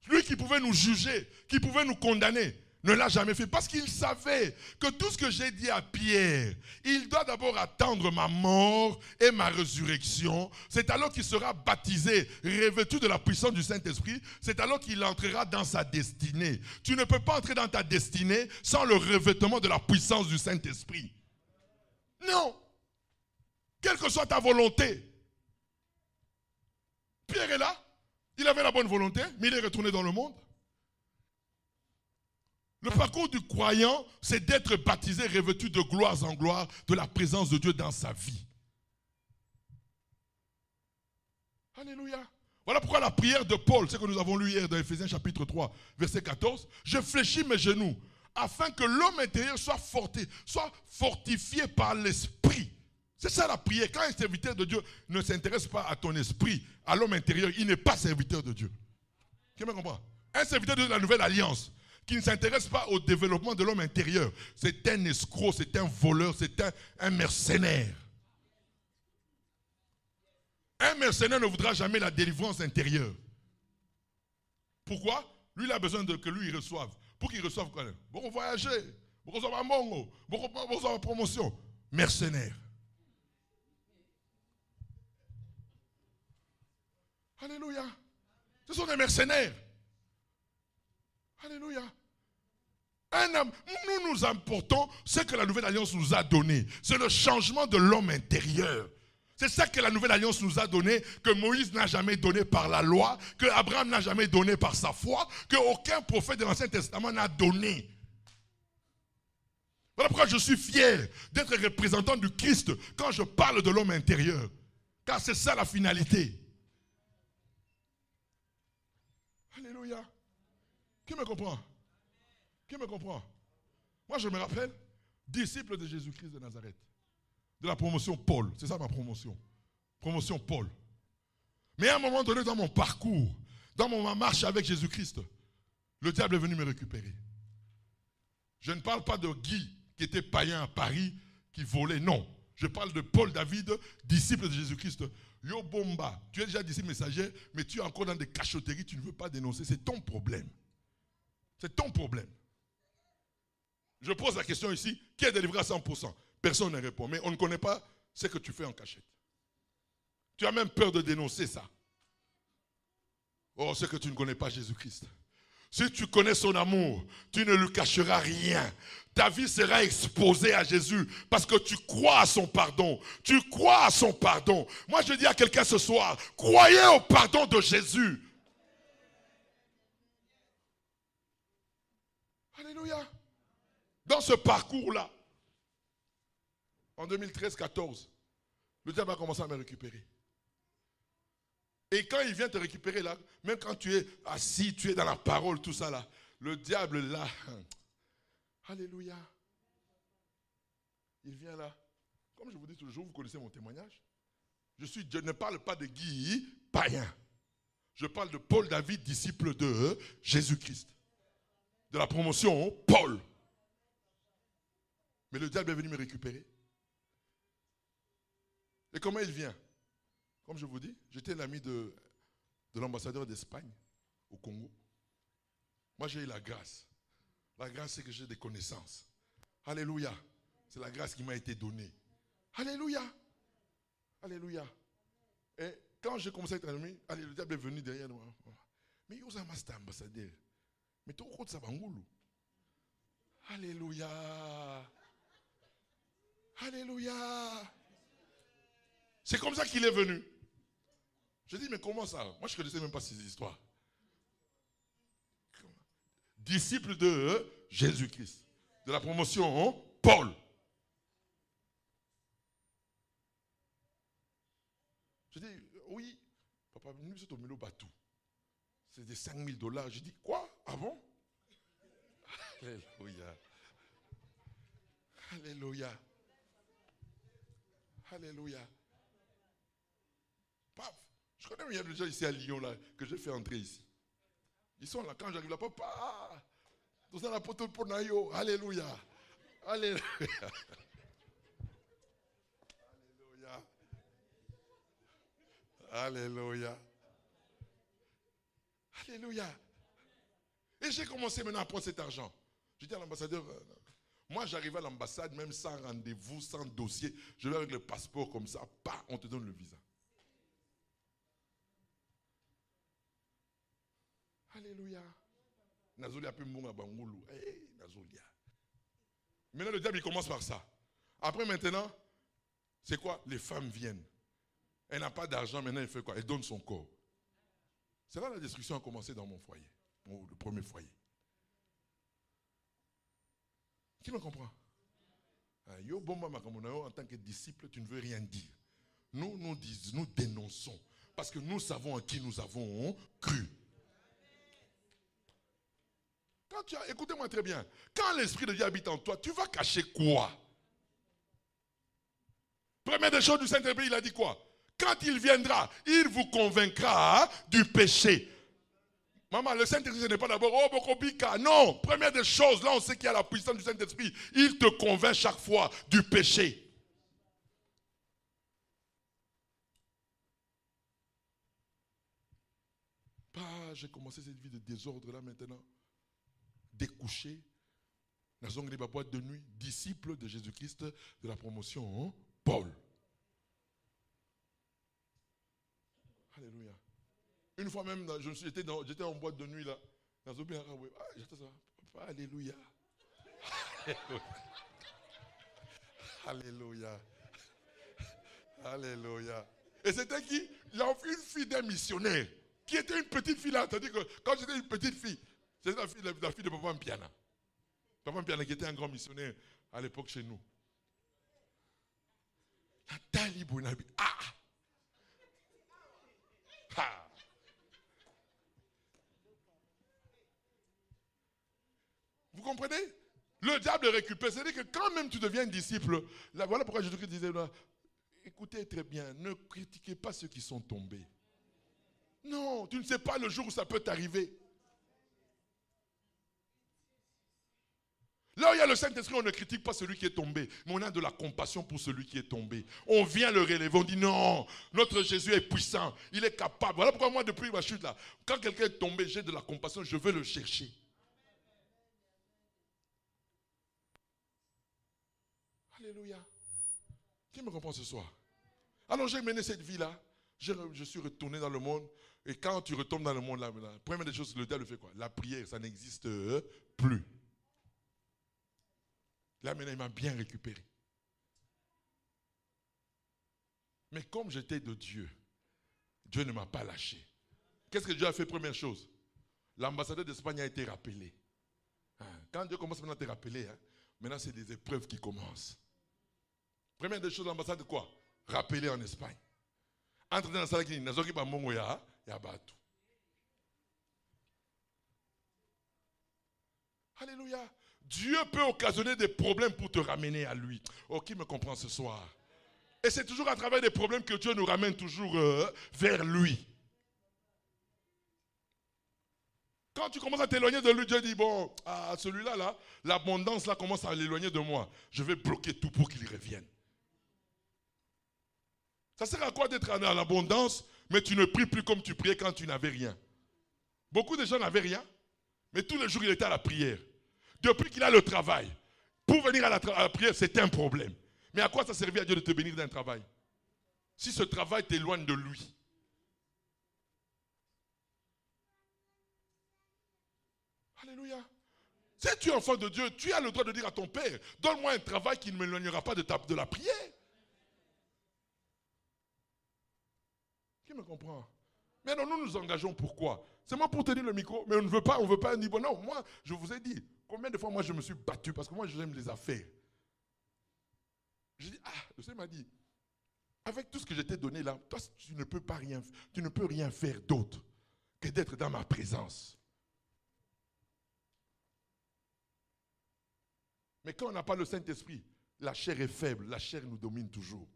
lui qui pouvait nous juger, qui pouvait nous condamner, ne l'a jamais fait parce qu'il savait que tout ce que j'ai dit à Pierre, il doit d'abord attendre ma mort et ma résurrection. C'est alors qu'il sera baptisé, revêtu de la puissance du Saint-Esprit. C'est alors qu'il entrera dans sa destinée. Tu ne peux pas entrer dans ta destinée sans le revêtement de la puissance du Saint-Esprit. Non. Quelle que soit ta volonté. Pierre est là. Il avait la bonne volonté, mais il est retourné dans le monde. Le parcours du croyant, c'est d'être baptisé, revêtu de gloire en gloire, de la présence de Dieu dans sa vie. Alléluia. Voilà pourquoi la prière de Paul, ce que nous avons lu hier dans Éphésiens chapitre 3, verset 14, je fléchis mes genoux, afin que l'homme intérieur soit fortifié par l'esprit. C'est ça la prière. Quand un serviteur de Dieu ne s'intéresse pas à ton esprit, à l'homme intérieur, il n'est pas serviteur de Dieu. Qui me comprend? Un serviteur de la nouvelle alliance qui ne s'intéresse pas au développement de l'homme intérieur, c'est un escroc, c'est un voleur, c'est un mercenaire. Un mercenaire ne voudra jamais la délivrance intérieure. Pourquoi? Lui, il a besoin que lui, il reçoive. Pour qu'il reçoive quoi? Pour voyager, pour recevoir un mongo, pour recevoir une promotion. Mercenaire. Alléluia. Ce sont des mercenaires. Alléluia. Un homme, nous importons ce que la nouvelle alliance nous a donné. C'est le changement de l'homme intérieur. C'est ça que la nouvelle alliance nous a donné, que Moïse n'a jamais donné par la loi, que Abraham n'a jamais donné par sa foi, qu'aucun prophète de l'Ancien Testament n'a donné. Voilà pourquoi je suis fier d'être représentant du Christ quand je parle de l'homme intérieur. Car c'est ça la finalité. Alléluia. Qui me comprend? Qui me comprend? Moi, je me rappelle, disciple de Jésus-Christ de Nazareth, de la promotion Paul. C'est ça ma promotion. Promotion Paul. Mais à un moment donné, dans mon parcours, dans ma marche avec Jésus-Christ, le diable est venu me récupérer. Je ne parle pas de Guy, qui était païen à Paris, qui volait. Non. Je parle de Paul David, disciple de Jésus-Christ. Yo Bomba, tu es déjà disciple messager, mais tu es encore dans des cachotteries, tu ne veux pas dénoncer. C'est ton problème. C'est ton problème. Je pose la question ici, qui est délivré à 100%? Personne ne répond. Mais on ne connaît pas ce que tu fais en cachette. Tu as même peur de dénoncer ça. Oh, c'est que tu ne connais pas Jésus-Christ. Si tu connais son amour, tu ne lui cacheras rien. Ta vie sera exposée à Jésus parce que tu crois à son pardon. Tu crois à son pardon. Moi, je dis à quelqu'un ce soir, croyez au pardon de Jésus. Alléluia. Dans ce parcours-là, en 2013-14, le diable a commencé à me récupérer. Et quand il vient te récupérer là, même quand tu es assis, tu es dans la parole, tout ça là, le diable là, alléluia, il vient là. Comme je vous dis toujours, vous connaissez mon témoignage. Je ne parle pas de Guy païen. Je parle de Paul David, disciple de Jésus-Christ. De la promotion Paul. Mais le diable est venu me récupérer. Et comment il vient? Comme je vous dis, j'étais l'ami de l'ambassadeur d'Espagne au Congo. Moi, j'ai eu la grâce. La grâce, c'est que j'ai des connaissances. Alléluia. C'est la grâce qui m'a été donnée. Alléluia. Alléluia. Et quand j'ai commencé à être ami, le diable est venu derrière moi. Mais il y a un ambassadeur. Mais tout le monde ça va. Alléluia. Alléluia. C'est comme ça qu'il est venu. Je dis, mais comment ça? Moi, je ne connaissais même pas ces histoires. Disciple de Jésus-Christ. De la promotion Paul. Je dis, oui, papa, nous sommes au Milo Batou. C'est des $5,000. Je dis, quoi? Ah bon? Alléluia. Alléluia. Alléluia. Paf. Je connais, il y a des gens ici à Lyon là, que j'ai fait entrer ici. Ils sont là, quand j'arrive là, papa, tout ça, la poteau pour Nayo. Alléluia. Alléluia. Alléluia. Alléluia. Alléluia. Et j'ai commencé maintenant à prendre cet argent. Je dis à l'ambassadeur, moi j'arrive à l'ambassade, même sans rendez-vous, sans dossier, je vais avec le passeport comme ça, bah, on te donne le visa. Alléluia. Nazolia peut mourir à Bangoulou. Hey, Nazolia. Maintenant, le diable, il commence par ça. Après, maintenant, c'est quoi? Les femmes viennent. Elle n'a pas d'argent, maintenant, elle fait quoi? Elle donne son corps. C'est là la destruction a commencé dans mon foyer. Le premier foyer. Qui me comprend? Yo, en tant que disciple, tu ne veux rien dire. Nous dénonçons. Parce que nous savons en qui nous avons cru. Écoutez-moi très bien. Quand l'Esprit de Dieu habite en toi, tu vas cacher quoi? Première des choses du Saint-Esprit, il a dit quoi? Quand il viendra, il vous convaincra du péché. Maman, le Saint-Esprit, ce n'est pas d'abord, oh, Bokobika. Non, première des choses, là, on sait qu'il y a la puissance du Saint-Esprit. Il te convainc chaque fois du péché. Bah, j'ai commencé cette vie de désordre là maintenant. Découché, dans une boîte de nuit, disciple de Jésus-Christ de la promotion Paul. Alléluia. Une fois même, j'étais en boîte de nuit là. Alléluia. Alléluia. Alléluia. Et c'était qui? Il y a une fille d'un missionnaire qui était une petite fille là. C'est-à-dire que quand j'étais une petite fille, c'était la fille de Papa Mpiana. Papa Mpiana qui était un grand missionnaire à l'époque chez nous. Nathalie Bonabi. Ah! Ah! Vous comprenez? Le diable récupère. C'est-à-dire que quand même tu deviens disciple, là, voilà pourquoi Jésus-Christ disait là, écoutez très bien, ne critiquez pas ceux qui sont tombés. Non, tu ne sais pas le jour où ça peut t'arriver. Là où il y a le Saint-Esprit, on ne critique pas celui qui est tombé, mais on a de la compassion pour celui qui est tombé. On vient le relever, on dit non, notre Jésus est puissant, il est capable. Voilà pourquoi moi, depuis ma chute là, quand quelqu'un est tombé, j'ai de la compassion, je veux le chercher. Alléluia. Qui me comprend ce soir? Alors j'ai mené cette vie-là. Je suis retourné dans le monde. Et quand tu retombes dans le monde, la première des choses, le diable fait quoi? La prière, ça n'existe plus. Là maintenant, il m'a bien récupéré. Mais comme j'étais de Dieu, Dieu ne m'a pas lâché. Qu'est-ce que Dieu a fait? Première chose, l'ambassadeur d'Espagne a été rappelé. Quand Dieu commence maintenant à te rappeler, maintenant c'est des épreuves qui commencent. Première des choses, l'ambassade de quoi? Rappelé en Espagne. Entre dans la salle qui n'a pas mon ya batu. Alléluia. Dieu peut occasionner des problèmes pour te ramener à lui. Oh, qui me comprend ce soir? Et c'est toujours à travers des problèmes que Dieu nous ramène toujours vers lui. Quand tu commences à t'éloigner de lui, Dieu dit, bon, celui-là, là, l'abondance là commence à l'éloigner de moi. Je vais bloquer tout pour qu'il revienne. Ça sert à quoi d'être dans l'abondance, mais tu ne pries plus comme tu priais quand tu n'avais rien? Beaucoup de gens n'avaient rien, mais tous les jours, il était à la prière. Depuis qu'il a le travail, pour venir à la prière, c'était un problème. Mais à quoi ça servait à Dieu de te bénir d'un travail? Si ce travail t'éloigne de lui. Alléluia. Si tu es enfant de Dieu, tu as le droit de dire à ton père, donne-moi un travail qui ne m'éloignera pas de la prière. Qui me comprend? Mais non, nous nous engageons pourquoi? C'est moi pour tenir le micro, mais on ne veut pas dire, bon, non, moi, je vous ai dit, combien de fois moi je me suis battu, parce que moi j'aime les affaires. J'ai dit, le Seigneur m'a dit, avec tout ce que je t'ai donné là, toi tu ne peux rien faire d'autre que d'être dans ma présence. Mais quand on n'a pas le Saint-Esprit, la chair est faible, la chair nous domine toujours.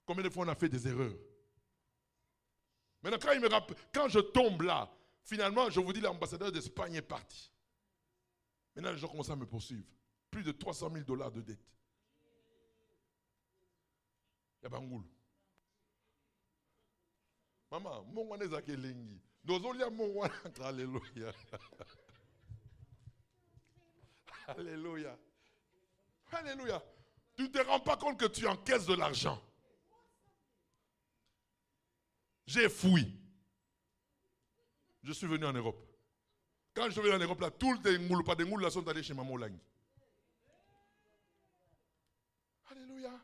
Combien de fois on a fait des erreurs? Maintenant, quand je tombe là, finalement, je vous dis, l'ambassadeur d'Espagne est parti. Maintenant, les gens commencent à me poursuivre. Plus de 300 000 $ de dette. Yabangoul. Maman, mon wana ezake lengi. Dozolia mon wana. Alléluia. Alléluia. Alléluia. Tu ne te rends pas compte que tu encaisses de l'argent. J'ai fui. Je suis venu en Europe. Quand je suis venu en Europe, là, tout le monde, pas de là, sont allés chez Maman Lang. Alléluia.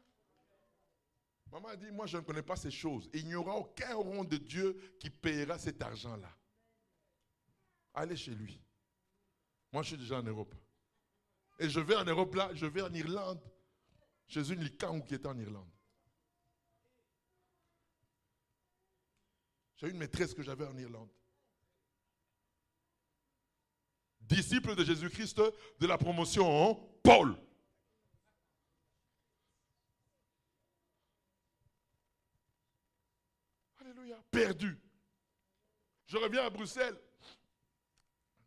Maman a dit, moi je ne connais pas ces choses. Il n'y aura aucun rond de Dieu qui paiera cet argent-là. Allez chez lui. Moi je suis déjà en Europe. Et je vais en Europe là, je vais en Irlande. Chez une Likangou qui était en Irlande. J'ai une maîtresse que j'avais en Irlande. Disciple de Jésus-Christ de la promotion, Paul. Alléluia. Perdu. Je reviens à Bruxelles.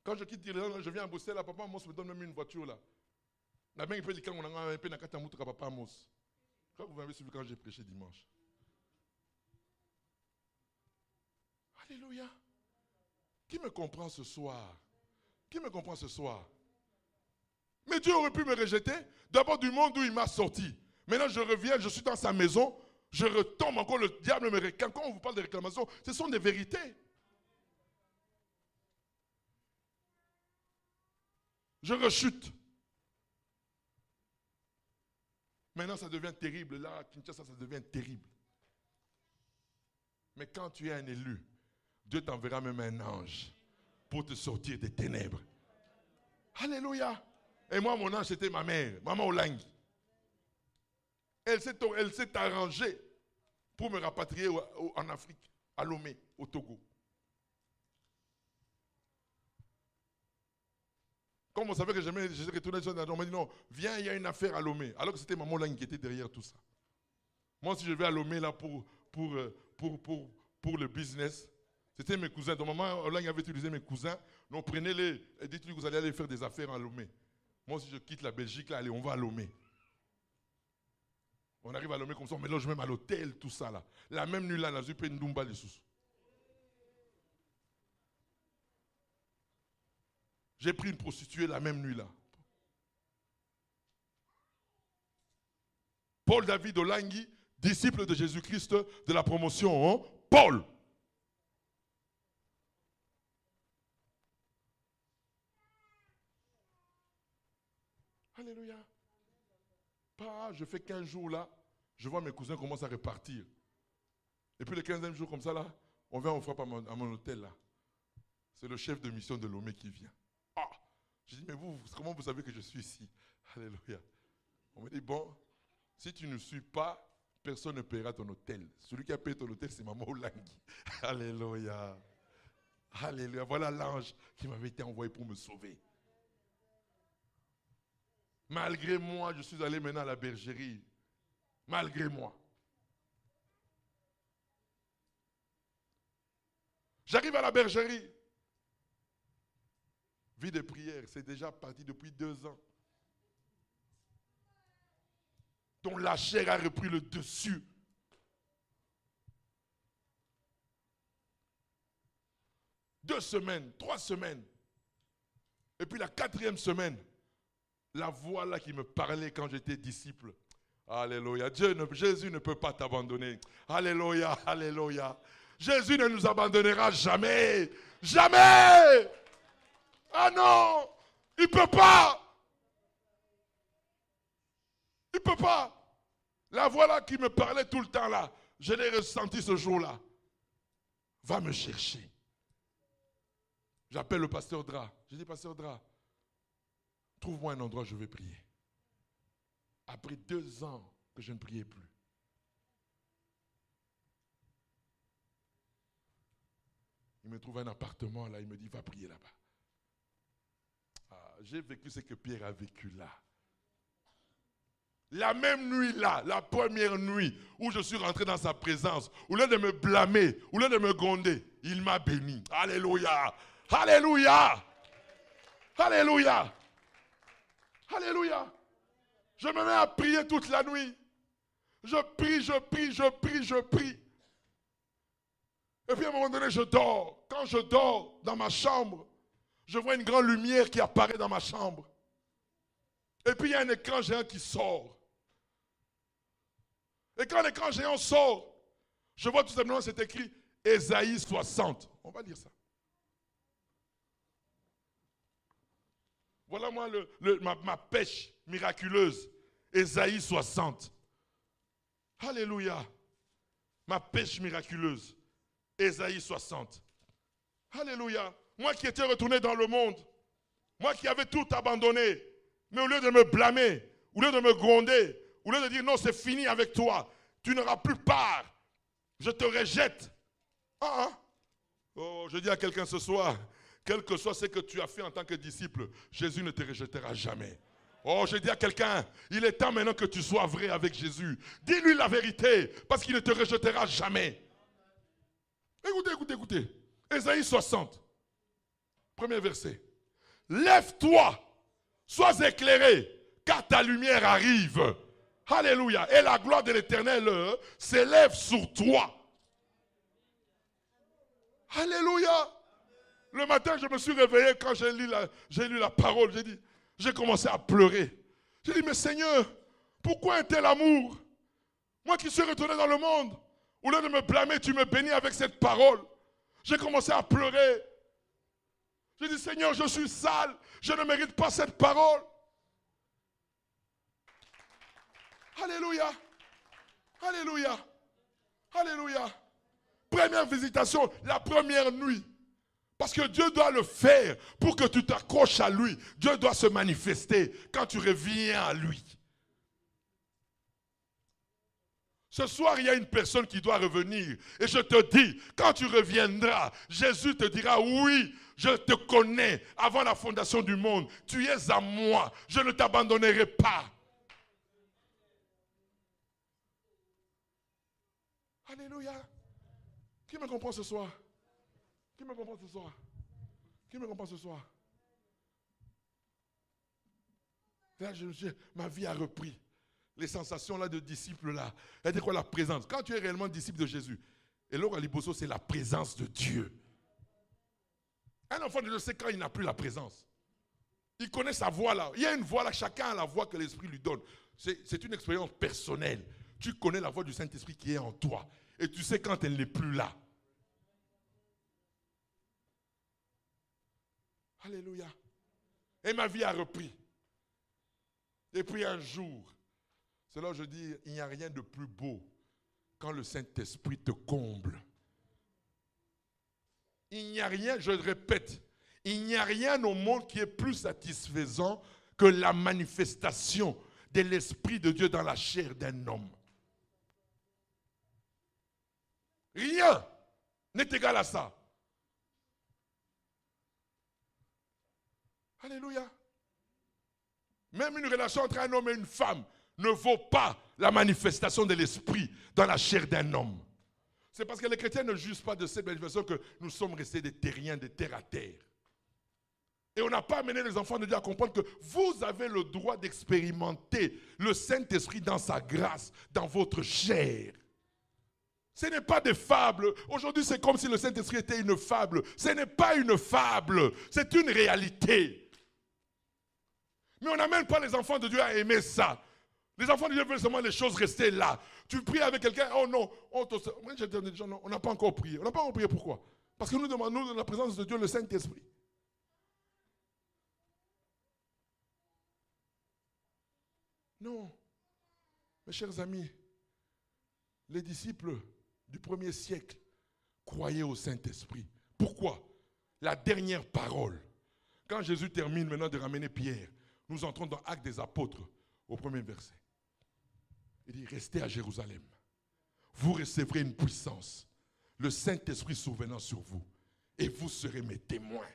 Quand je quitte l'Irlande, je viens à Bruxelles, là, papa Amos me donne même une voiture là. La main, il peut dire quand on a un peu dans papa Amos. Je crois que vous m'avez suivi quand j'ai prêché dimanche. Alléluia. Qui me comprend ce soir? Qui me comprend ce soir? Mais Dieu aurait pu me rejeter. D'abord du monde où il m'a sorti. Maintenant je reviens, je suis dans sa maison. Je retombe encore, le diable me réclame. Quand on vous parle de réclamation, ce sont des vérités. Je rechute. Maintenant ça devient terrible. Là, à Kinshasa, ça devient terrible. Mais quand tu es un élu, Dieu t'enverra même un ange pour te sortir des ténèbres. Alléluia. Et moi, mon ange, c'était ma mère, Maman Olangi. Elle s'est arrangée pour me rapatrier en Afrique, à Lomé, au Togo. Comme on savait que j'étais retourné, on m'a dit non, viens, il y a une affaire à Lomé. Alors que c'était Maman Olangi qui était derrière tout ça. Moi, si je vais à Lomé là pour le business, c'était mes cousins. Donc maman Olangi avait utilisé mes cousins. Donc prenez-les et dites-lui que vous allez aller faire des affaires à Lomé. Moi, si je quitte la Belgique, là, allez, on va à Lomé. On arrive à Lomé comme ça, on mélange même à l'hôtel, tout ça là. La même nuit là, on a eu une Ndumba les sous. J'ai pris une prostituée la même nuit là. Paul David Olangui, disciple de Jésus-Christ de la promotion, hein? Paul. Alléluia. Pas, je fais 15 jours là, je vois mes cousins commencent à repartir. Et puis le 15e jour comme ça là, on vient, on frappe à mon hôtel là. C'est le chef de mission de Lomé qui vient. Ah! Je dis, mais vous, comment vous savez que je suis ici? Alléluia. On me dit, bon, si tu ne suis pas, personne ne paiera ton hôtel. Celui qui a payé ton hôtel, c'est Maman Olangui. Alléluia. Alléluia. Voilà l'ange qui m'avait été envoyé pour me sauver. Malgré moi, je suis allé maintenant à la bergerie. Malgré moi. J'arrive à la bergerie. Vie de prière, c'est déjà parti depuis 2 ans. Dont la chair a repris le dessus. Deux semaines, 3 semaines. Et puis la 4e semaine, la voix là qui me parlait quand j'étais disciple. Alléluia. Jésus ne peut pas t'abandonner. Alléluia, alléluia. Jésus ne nous abandonnera jamais. Jamais. Ah non, il ne peut pas. Il ne peut pas. La voix là qui me parlait tout le temps là, je l'ai ressenti ce jour-là. Va me chercher. J'appelle le pasteur Dra. Je dis, pasteur Dra, trouve-moi un endroit où je vais prier. Après 2 ans que je ne priais plus. Il me trouve un appartement là, il me dit, va prier là-bas. Ah, j'ai vécu ce que Pierre a vécu là. La même nuit là, la première nuit où je suis rentré dans sa présence, au lieu de me blâmer, au lieu de me gronder, il m'a béni. Alléluia. Alléluia. Alléluia. Alléluia. Je me mets à prier toute la nuit. Je prie, je prie, je prie, je prie. Et puis à un moment donné, je dors. Quand je dors dans ma chambre, je vois une grande lumière qui apparaît dans ma chambre. Et puis il y a un écran géant qui sort. Et quand l'écran géant sort, je vois tout simplement c'est écrit Ésaïe 60. On va lire ça. Voilà moi ma pêche miraculeuse. Ésaïe 60. Alléluia. Ma pêche miraculeuse. Ésaïe 60. Alléluia. Moi qui étais retourné dans le monde, moi qui avais tout abandonné, mais au lieu de me blâmer, au lieu de me gronder, au lieu de dire non, c'est fini avec toi, tu n'auras plus part, je te rejette. Oh, je dis à quelqu'un ce soir, quel que soit ce que tu as fait en tant que disciple, Jésus ne te rejettera jamais. Oh, je dis à quelqu'un, il est temps maintenant que tu sois vrai avec Jésus. Dis-lui la vérité, parce qu'il ne te rejettera jamais. Écoutez, écoutez, écoutez. Ésaïe 60, premier verset. Lève-toi, sois éclairé, car ta lumière arrive. Alléluia. Et la gloire de l'Éternel s'élève sur toi. Alléluia. Le matin, je me suis réveillé quand j'ai lu la parole. J'ai commencé à pleurer. J'ai dit, mais Seigneur, pourquoi un tel amour? Moi qui suis retourné dans le monde, au lieu de me blâmer, tu me bénis avec cette parole. J'ai commencé à pleurer. J'ai dit, Seigneur, je suis sale. Je ne mérite pas cette parole. Alléluia. Alléluia. Alléluia. Première visitation, la première nuit. Parce que Dieu doit le faire pour que tu t'accroches à lui. Dieu doit se manifester quand tu reviens à lui. Ce soir, il y a une personne qui doit revenir. Et je te dis, quand tu reviendras, Jésus te dira, oui, je te connais avant la fondation du monde. Tu es à moi. Je ne t'abandonnerai pas. Alléluia. Qui me comprend ce soir? Qui me comprend ce soir? Qui me comprend ce soir? Là, ma vie a repris. Les sensations là de disciple là. C'est quoi la présence? Quand tu es réellement disciple de Jésus, et l'or à Liboso, c'est la présence de Dieu. Un enfant de Dieu sait quand il n'a plus la présence. Il connaît sa voix là. Il y a une voix là, chacun a la voix que l'Esprit lui donne. c'est une expérience personnelle. Tu connais la voix du Saint-Esprit qui est en toi. Et tu sais quand elle n'est plus là. Alléluia. Et ma vie a repris. Et puis un jour, c'est là où je dis, il n'y a rien de plus beau quand le Saint-Esprit te comble. Il n'y a rien, je le répète, il n'y a rien au monde qui est plus satisfaisant que la manifestation de l'Esprit de Dieu dans la chair d'un homme. Rien n'est égal à ça. Alléluia. Même une relation entre un homme et une femme ne vaut pas la manifestation de l'Esprit dans la chair d'un homme. C'est parce que les chrétiens ne jugent pas de cette manifestation que nous sommes restés des terriens, des terre à terre. Et on n'a pas amené les enfants de Dieu à comprendre que vous avez le droit d'expérimenter le Saint-Esprit dans sa grâce, dans votre chair. Ce n'est pas des fables. Aujourd'hui, c'est comme si le Saint-Esprit était une fable. Ce n'est pas une fable, c'est une réalité. Mais on n'amène pas les enfants de Dieu à aimer ça. Les enfants de Dieu veulent seulement les choses rester là. Tu pries avec quelqu'un, oh non, moi j'ai dit aux gens, non, on n'a pas encore prié. On n'a pas encore prié, pourquoi? Parce que nous demandons dans la présence de Dieu le Saint-Esprit. Non, mes chers amis, les disciples du premier siècle croyaient au Saint-Esprit. Pourquoi? La dernière parole. Quand Jésus termine maintenant de ramener Pierre, nous entrons dans Actes des Apôtres, au premier verset. Il dit, restez à Jérusalem. Vous recevrez une puissance, le Saint-Esprit survenant sur vous, et vous serez mes témoins.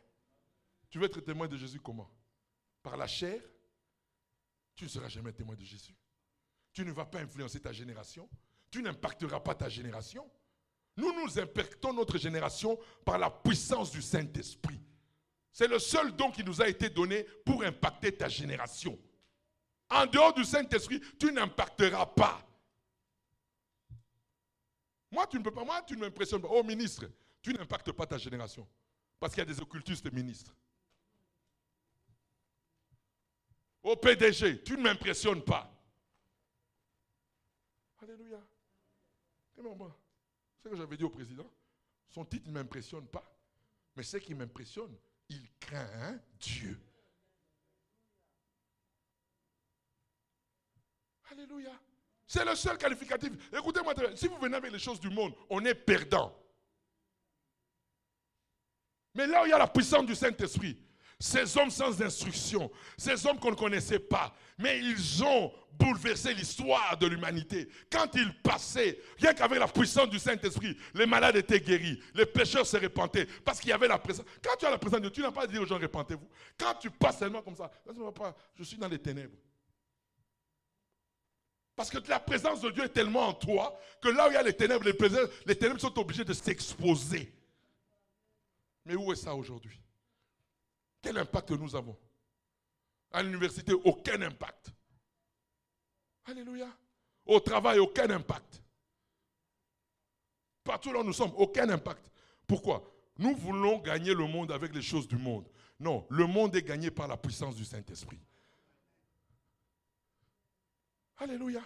Tu veux être témoin de Jésus comment? Par la chair? Tu ne seras jamais témoin de Jésus. Tu ne vas pas influencer ta génération. Tu n'impacteras pas ta génération. Nous impactons notre génération par la puissance du Saint-Esprit. C'est le seul don qui nous a été donné pour impacter ta génération. En dehors du Saint-Esprit, tu n'impacteras pas. Moi, tu ne peux pas. Moi, tu ne m'impressionnes pas. Oh, ministre, tu n'impactes pas ta génération. Parce qu'il y a des occultistes ministres. Oh, PDG, tu ne m'impressionnes pas. Alléluia. C'est ce que j'avais dit au président. Son titre ne m'impressionne pas. Mais ce qui m'impressionne, il craint Dieu. Alléluia. C'est le seul qualificatif. Écoutez-moi, si vous venez avec les choses du monde, on est perdant. Mais là où il y a la puissance du Saint-Esprit, ces hommes sans instruction, ces hommes qu'on ne connaissait pas, mais ils ont bouleversé l'histoire de l'humanité. Quand ils passaient, rien qu'avec la puissance du Saint-Esprit, les malades étaient guéris, les pécheurs se repentaient, parce qu'il y avait la présence. Quand tu as la présence de Dieu, tu n'as pas à dire aux gens, repentez-vous. Quand tu passes seulement comme ça, je suis dans les ténèbres. Parce que la présence de Dieu est tellement en toi, que là où il y a les ténèbres sont obligées de s'exposer. Mais où est ça aujourd'hui? Quel impact nous avons? À l'université, aucun impact. Alléluia. Au travail, aucun impact. Partout là où nous sommes, aucun impact. Pourquoi? Nous voulons gagner le monde avec les choses du monde. Non, le monde est gagné par la puissance du Saint-Esprit. Alléluia.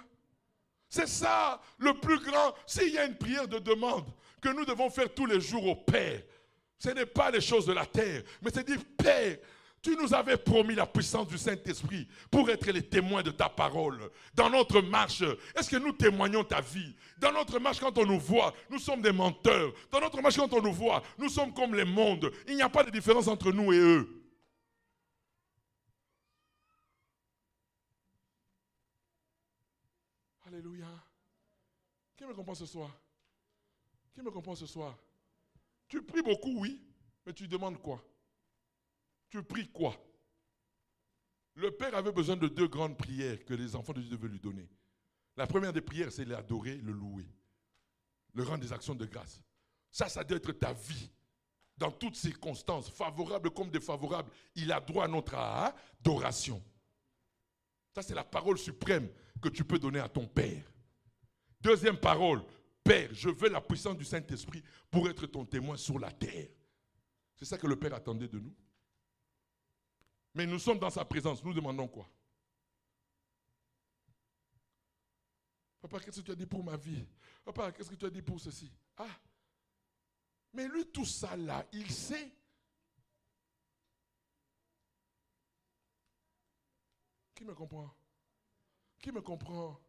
C'est ça le plus grand. S'il y a une prière de demande que nous devons faire tous les jours au Père, ce n'est pas les choses de la terre, mais c'est dire, Père, tu nous avais promis la puissance du Saint-Esprit pour être les témoins de ta parole. Dans notre marche, est-ce que nous témoignons ta vie? Dans notre marche, quand on nous voit, nous sommes des menteurs. Dans notre marche, quand on nous voit, nous sommes comme les mondes. Il n'y a pas de différence entre nous et eux. Alléluia. Qui me comprend ce soir? Qui me comprend ce soir? Tu pries beaucoup, oui, mais tu demandes quoi? Tu pries quoi? Le Père avait besoin de 2 grandes prières que les enfants de Dieu devaient lui donner. La première des prières, c'est l'adorer, le louer. Le rendre des actions de grâce. Ça doit être ta vie. Dans toutes circonstances, favorables comme défavorables, il a droit à notre adoration. Ça, c'est la parole suprême que tu peux donner à ton Père. Deuxième parole, Père, je veux la puissance du Saint-Esprit pour être ton témoin sur la terre. C'est ça que le Père attendait de nous. Mais nous sommes dans sa présence, nous demandons quoi? Papa, qu'est-ce que tu as dit pour ma vie? Papa, qu'est-ce que tu as dit pour ceci? Ah, mais lui, tout ça là, il sait. Qui me comprend? Qui me comprend?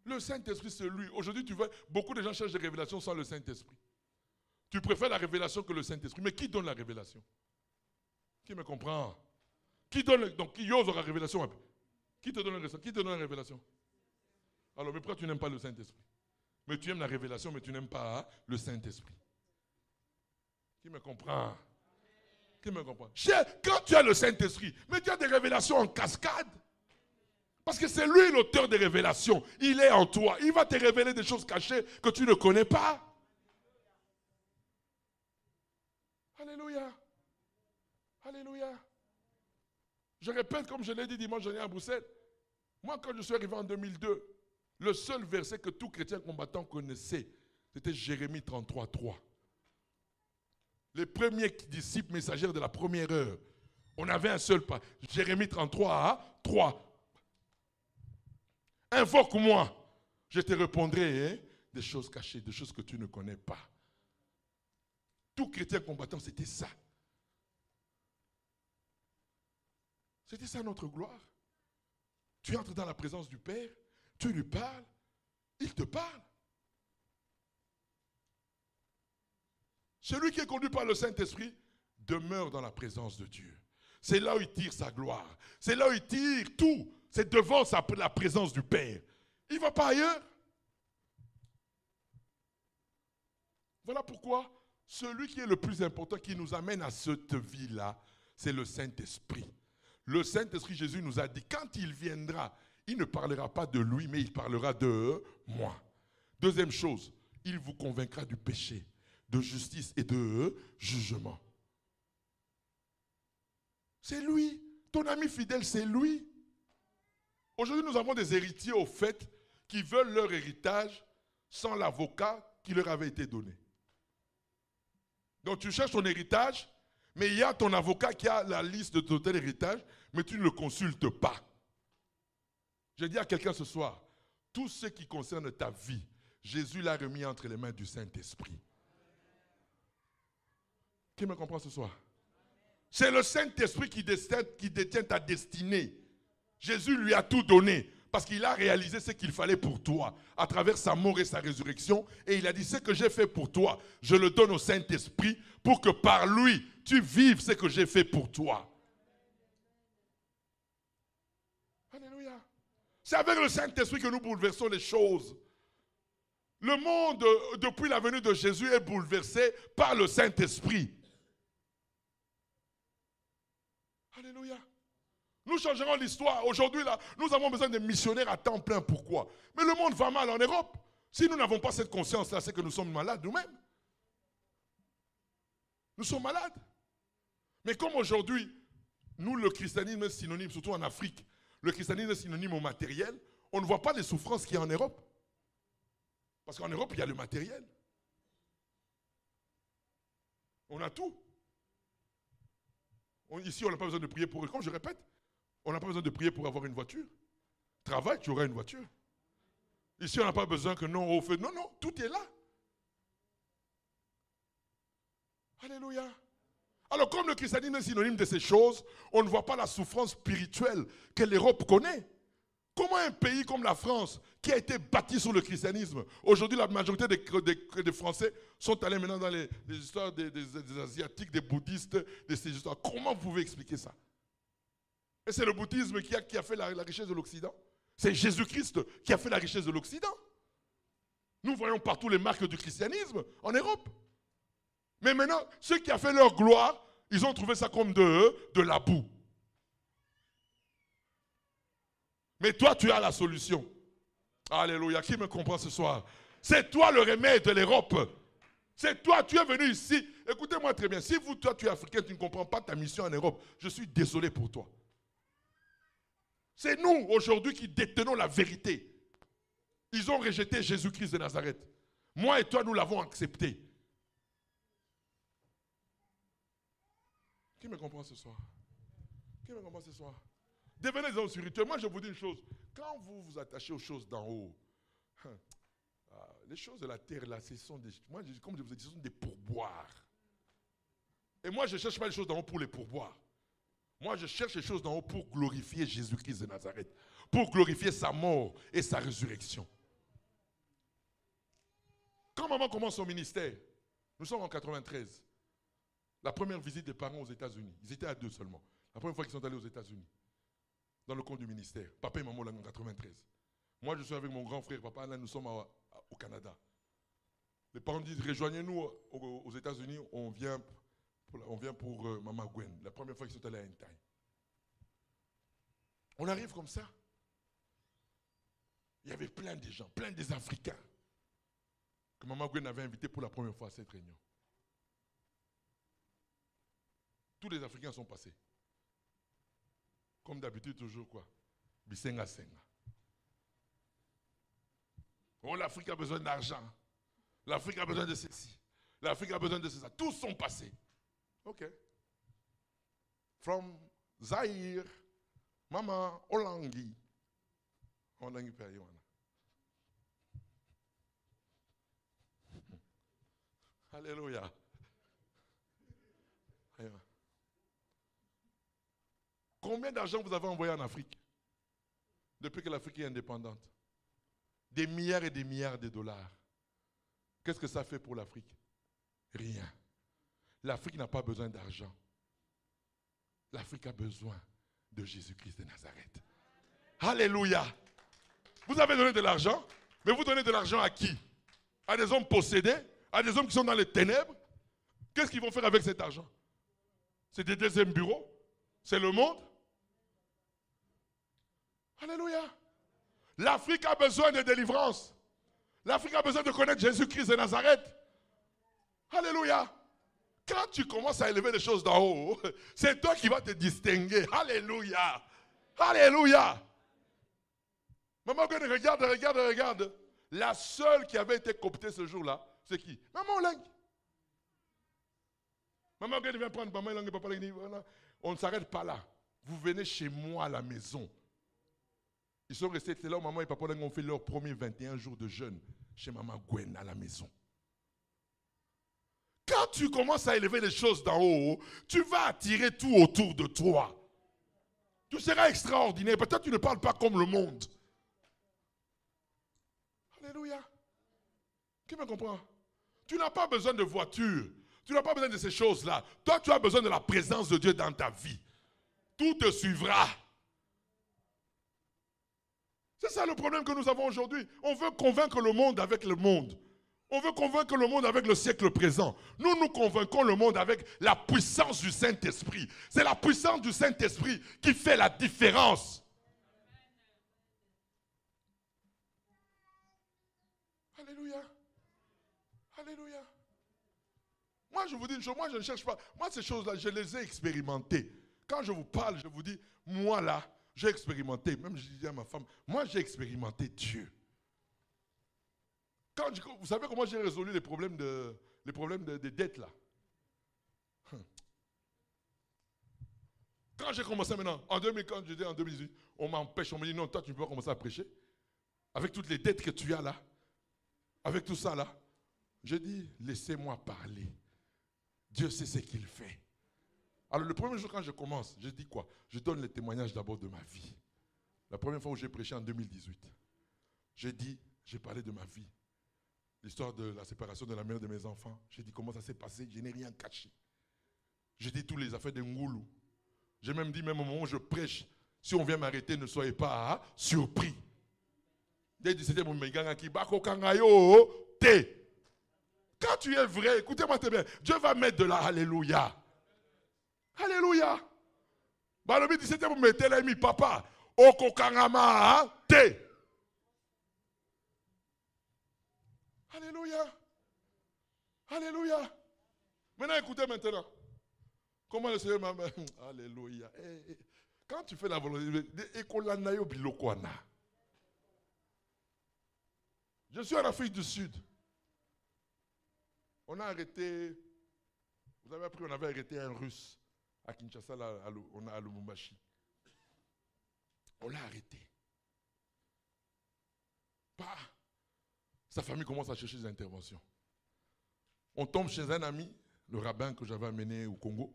Le Saint-Esprit, c'est lui. Aujourd'hui, tu vois, beaucoup de gens cherchent des révélations sans le Saint-Esprit. Tu préfères la révélation que le Saint-Esprit. Mais qui donne la révélation? Qui me comprend? Qui donne, donc qui ose la révélation? Qui te donne la révélation? Qui te donne la révélation? Alors, mais pourquoi tu n'aimes pas le Saint-Esprit? Mais tu aimes la révélation, mais tu n'aimes pas le Saint-Esprit. Qui me comprend? Qui me comprend? Quand tu as le Saint-Esprit, mais tu as des révélations en cascade. Parce que c'est lui l'auteur des révélations. Il est en toi. Il va te révéler des choses cachées que tu ne connais pas. Alléluia. Alléluia. Je répète, comme je l'ai dit dimanche dernier à Bruxelles, moi quand je suis arrivé en 2002, le seul verset que tout chrétien combattant connaissait, c'était Jérémie 33, 3. Les premiers disciples messagers de la première heure, on avait un seul pas. Jérémie 33, 3. Invoque-moi, je te répondrai des choses cachées, des choses que tu ne connais pas. Tout chrétien combattant, c'était ça. C'était ça notre gloire. Tu entres dans la présence du Père, tu lui parles, il te parle. Celui qui est conduit par le Saint-Esprit demeure dans la présence de Dieu. C'est là où il tire sa gloire. C'est là où il tire tout. C'est devant la présence du Père. Il ne va pas ailleurs. Voilà pourquoi celui qui est le plus important, qui nous amène à cette vie-là, c'est le Saint-Esprit. Le Saint-Esprit, Jésus nous a dit, quand il viendra, il ne parlera pas de lui, mais il parlera de moi. Deuxième chose, il vous convaincra du péché, de justice et de jugement. C'est lui. Ton ami fidèle, c'est lui. Aujourd'hui, nous avons des héritiers au fait qui veulent leur héritage sans l'avocat qui leur avait été donné. Donc tu cherches ton héritage, mais il y a ton avocat qui a la liste de ton tel héritage, mais tu ne le consultes pas. Je dis à quelqu'un ce soir, tout ce qui concerne ta vie, Jésus l'a remis entre les mains du Saint-Esprit. Qui me comprend ce soir? C'est le Saint-Esprit qui détient ta destinée. Jésus lui a tout donné parce qu'il a réalisé ce qu'il fallait pour toi à travers sa mort et sa résurrection. Et il a dit, ce que j'ai fait pour toi, je le donne au Saint-Esprit pour que par lui, tu vives ce que j'ai fait pour toi. Alléluia. C'est avec le Saint-Esprit que nous bouleversons les choses. Le monde, depuis la venue de Jésus, est bouleversé par le Saint-Esprit. Alléluia. Nous changerons l'histoire. Aujourd'hui, là, nous avons besoin de missionnaires à temps plein. Pourquoi? Mais le monde va mal en Europe. Si nous n'avons pas cette conscience-là, c'est que nous sommes malades nous-mêmes. Nous sommes malades. Mais comme aujourd'hui, nous, le christianisme est synonyme, surtout en Afrique, le christianisme est synonyme au matériel, on ne voit pas les souffrances qu'il y a en Europe. Parce qu'en Europe, il y a le matériel. On a tout. Ici, on n'a pas besoin de prier pour eux. Comme je répète, on n'a pas besoin de prier pour avoir une voiture. Travaille, tu auras une voiture. Ici, on n'a pas besoin que non, on fait. Non, non, tout est là. Alléluia. Alors, comme le christianisme est synonyme de ces choses, on ne voit pas la souffrance spirituelle que l'Europe connaît. Comment un pays comme la France, qui a été bâti sur le christianisme, aujourd'hui la majorité des Français sont allés maintenant dans les histoires des Asiatiques, des bouddhistes, de ces histoires. Comment vous pouvez expliquer ça? Et c'est le bouddhisme qui a fait la richesse de l'Occident. C'est Jésus-Christ qui a fait la richesse de l'Occident. Nous voyons partout les marques du christianisme en Europe. Mais maintenant, ceux qui ont fait leur gloire, ils ont trouvé ça comme de la boue. Mais toi, tu as la solution. Alléluia. Qui me comprend ce soir? C'est toi le remède de l'Europe. C'est toi, tu es venu ici. Écoutez-moi très bien. Si toi, tu es africain, tu ne comprends pas ta mission en Europe, je suis désolé pour toi. C'est nous, aujourd'hui, qui détenons la vérité. Ils ont rejeté Jésus-Christ de Nazareth. Moi et toi, nous l'avons accepté. Qui me comprend ce soir? Qui me comprend ce soir? Devenez des hommes spirituels. Moi, je vous dis une chose. Quand vous vous attachez aux choses d'en haut, Les choses de la terre, là, ce sont des... Moi, comme je vous ai dit, ce sont des pourboires. Et moi, je ne cherche pas les choses d'en haut pour les pourboires. Moi, je cherche les choses d'en haut pour glorifier Jésus-Christ de Nazareth. Pour glorifier sa mort et sa résurrection. Quand maman commence son ministère, nous sommes en 93. La première visite des parents aux États-Unis. Ils étaient à 2 seulement. La première fois qu'ils sont allés aux États-Unis. Dans le compte du ministère. Papa et maman là en 93. Moi, je suis avec mon grand frère. Papa, là, nous sommes au Canada. Les parents disent, rejoignez-nous aux États-Unis. On vient pour Maman Gwen. La première fois qu'ils sont allés à Entine. On arrive comme ça. Il y avait plein de gens, plein des Africains que Maman Gwen avait invités pour la première fois à cette réunion. Tous les Africains sont passés. Comme d'habitude, toujours quoi? Bisenga senga. Oh, l'Afrique a besoin d'argent. L'Afrique a besoin de ceci. L'Afrique a besoin de ceci. Tous sont passés. Ok. From Zaire, Maman, Olangi. Olangi Paywana. Alléluia. Combien d'argent vous avez envoyé en Afrique depuis que l'Afrique est indépendante? Des milliards et des milliards de dollars. Qu'est-ce que ça fait pour l'Afrique? Rien. L'Afrique n'a pas besoin d'argent. L'Afrique a besoin de Jésus-Christ de Nazareth. Alléluia. Vous avez donné de l'argent, mais vous donnez de l'argent à qui? À des hommes possédés, à des hommes qui sont dans les ténèbres. Qu'est-ce qu'ils vont faire avec cet argent? C'est des deuxièmes bureaux? C'est le monde? Alléluia. L'Afrique a besoin de délivrance. L'Afrique a besoin de connaître Jésus-Christ de Nazareth. Alléluia. Quand tu commences à élever les choses d'en haut, c'est toi qui vas te distinguer. Alléluia. Alléluia. Maman, regarde. La seule qui avait été cooptée ce jour-là, c'est qui? Maman Lang. Maman, viens prendre maman Lang et papa Lang. On ne s'arrête pas là. Vous venez chez moi à la maison. Ils sont restés, c'est là où maman et papa ont fait leurs premiers 21 jours de jeûne chez maman Gwen à la maison. Quand tu commences à élever les choses d'en haut, tu vas attirer tout autour de toi. Tu seras extraordinaire. Peut-être que tu ne parles pas comme le monde. Alléluia. Qui me comprend? Tu n'as pas besoin de voiture. Tu n'as pas besoin de ces choses-là. Toi, tu as besoin de la présence de Dieu dans ta vie. Tout te suivra. C'est ça le problème que nous avons aujourd'hui. On veut convaincre le monde avec le monde. On veut convaincre le monde avec le siècle présent. Nous convainquons le monde avec la puissance du Saint-Esprit. C'est la puissance du Saint-Esprit qui fait la différence. Alléluia. Alléluia. Moi, je vous dis une chose, moi, je ne cherche pas. Moi, ces choses-là, je les ai expérimentées. Quand je vous parle, je vous dis, moi, là, j'ai expérimenté. Même je dis à ma femme, moi, j'ai expérimenté Dieu. Vous savez comment j'ai résolu les problèmes de dettes, là? Quand j'ai commencé maintenant, en 2018, on m'empêche, on me dit, non, toi, tu ne peux pas commencer à prêcher. Avec toutes les dettes que tu as là, avec tout ça là, je dis, laissez-moi parler. Dieu sait ce qu'il fait. Alors le premier jour quand je commence, je dis quoi? Je donne le témoignage d'abord de ma vie. La première fois où j'ai prêché en 2018, j'ai parlé de ma vie. L'histoire de la séparation de la mère de mes enfants. J'ai dit comment ça s'est passé, je n'ai rien caché. J'ai dit toutes les affaires de Ngoulou. J'ai même dit, même au moment où je prêche, si on vient m'arrêter, ne soyez pas surpris. J'ai dit, c'était mon méganga qui bako kangayo te. Quand tu es vrai, écoutez-moi très bien, Dieu va mettre de la alléluia. Alléluia. Balobi dit, c'était mon mettre mi papa. Oko kangama te. Alléluia. Alléluia. Maintenant, écoutez maintenant. Comment le Seigneur m'a... Alléluia. Quand tu fais la volonté, je suis en Afrique du Sud. On a arrêté, vous avez appris, on avait arrêté un Russe à Kinshasa, à Lubumbashi. On l'a arrêté. Pas. Sa famille commence à chercher des interventions. On tombe chez un ami, le rabbin que j'avais amené au Congo.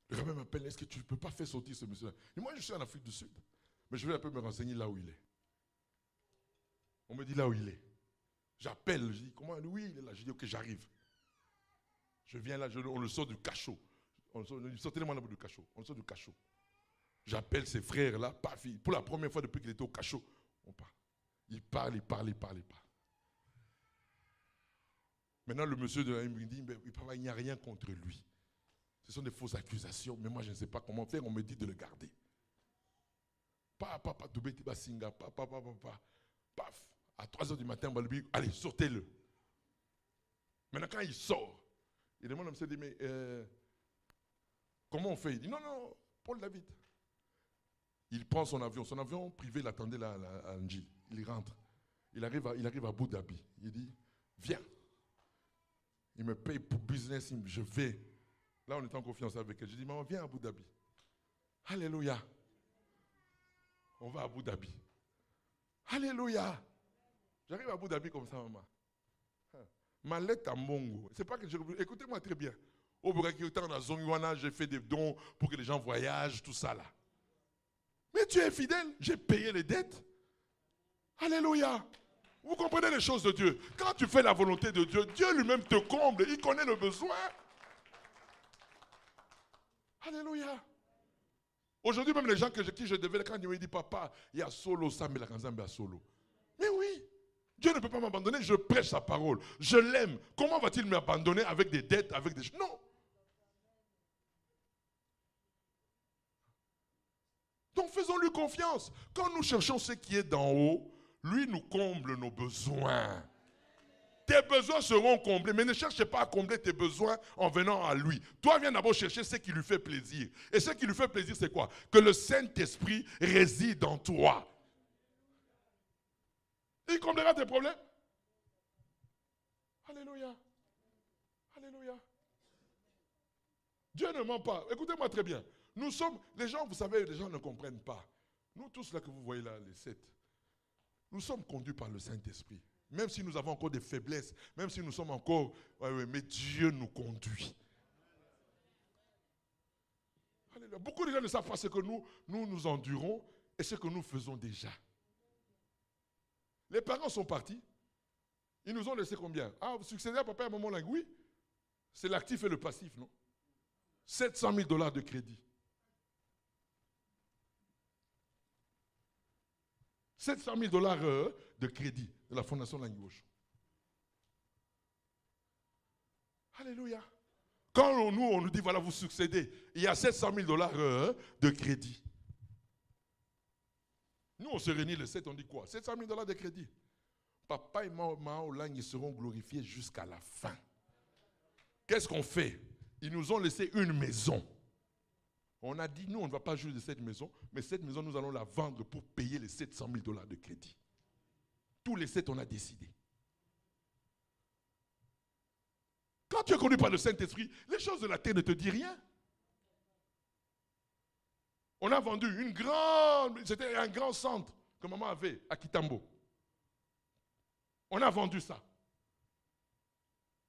Le rabbin m'appelle, est-ce que tu ne peux pas faire sortir ce monsieur-là? Et moi, je suis en Afrique du Sud. Mais je vais un peu me renseigner là où il est. On me dit là où il est. J'appelle, je dis, comment? Oui, il est là. Je dis, ok, j'arrive. Je viens là, on le sort du cachot. Sortez-le-moi du cachot. On le sort du cachot. J'appelle ses frères là, paf, pour la première fois depuis qu'il était au cachot, on parle. Il parle. Maintenant, le monsieur de la me dit, mais il n'y a rien contre lui. Ce sont des fausses accusations, mais moi je ne sais pas comment faire, on me dit de le garder. Paf, à 3h du matin, on va lui dire, allez, sortez-le. Maintenant, quand il sort, il demande à monsieur, mais comment on fait? Il dit, non, Paul David. Il prend son avion privé l'attendait là à Anji. Il rentre. Il arrive à Abu Dhabi. Il dit, viens. Il me paye pour business, je vais. Là, on est en confiance avec elle. Je dis, maman, viens à Abu Dhabi. Alléluia. On va à Abu Dhabi. Alléluia. J'arrive à Abu Dhabi comme ça, maman. Ma lettre à Mongo. C'est pas que je... Écoutez-moi très bien. Au Buraki, on a Zonguana, j'ai fait des dons pour que les gens voyagent, tout ça là. Mais tu es fidèle, j'ai payé les dettes. Alléluia. Vous comprenez les choses de Dieu. Quand tu fais la volonté de Dieu, Dieu lui-même te comble, il connaît le besoin. Alléluia. Aujourd'hui, même les gens qui je devais, quand ils me disent, papa, il y a solo, ça, mais la kanzambe a solo. Mais oui, Dieu ne peut pas m'abandonner, je prêche sa parole. Je l'aime. Comment va-t-il m'abandonner avec des dettes, avec des choses? Non. Donc faisons-lui confiance. Quand nous cherchons ce qui est d'en haut, lui nous comble nos besoins. Tes besoins seront comblés, mais ne cherchez pas à combler tes besoins en venant à lui. Toi, viens d'abord chercher ce qui lui fait plaisir. Et ce qui lui fait plaisir, c'est quoi? Que le Saint-Esprit réside en toi. Il comblera tes problèmes. Alléluia. Alléluia. Dieu ne ment pas. Écoutez-moi très bien. Nous sommes, les gens, vous savez, les gens ne comprennent pas. Nous tous là que vous voyez là, les 7, nous sommes conduits par le Saint-Esprit. Même si nous avons encore des faiblesses, même si nous sommes encore, mais Dieu nous conduit. Alléluia. Beaucoup de gens ne savent pas ce que nous endurons et ce que nous faisons déjà. Les parents sont partis. Ils nous ont laissé combien? Ah, vous succédez à papa et à maman Lang? Oui. C'est l'actif et le passif, non? 700 000 $ de crédit. 700 000 $ de crédit de la Fondation Langouche. Alléluia. Quand on nous dit, voilà, vous succédez, il y a 700 000 $ de crédit. Nous, on se réunit le 7, on dit quoi? 700 000 $ de crédit. Papa et maman Olang, ils seront glorifiés jusqu'à la fin. Qu'est-ce qu'on fait? Ils nous ont laissé une maison. On a dit, nous, on ne va pas jouer de cette maison, mais cette maison, nous allons la vendre pour payer les 700 000 $ de crédit. Tous les 7, on a décidé. Quand tu es connu par le Saint-Esprit, les choses de la terre ne te disent rien. On a vendu c'était un grand centre que maman avait à Kitambo. On a vendu ça.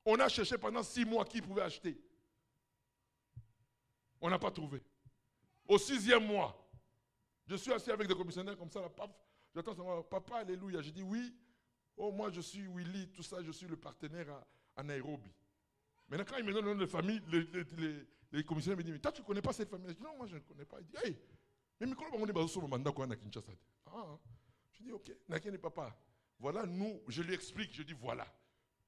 On a cherché pendant 6 mois qui pouvait acheter. On n'a pas trouvé. Au 6e mois, je suis assis avec des commissionnaires comme ça, là, paf, j'attends ça, papa, alléluia. Je dis oui, oh moi je suis Willy, tout ça, je suis le partenaire à Nairobi. Maintenant quand ils me donnent le nom de famille, les commissionnaires me disent, mais toi tu ne connais pas cette famille? Je dis non, moi je ne connais pas. Il dit, hey, mais on est basé sur le mandat quoi à Kinshasa. Ah, je dis ok, Nakene papa, voilà nous, je lui explique, je dis voilà.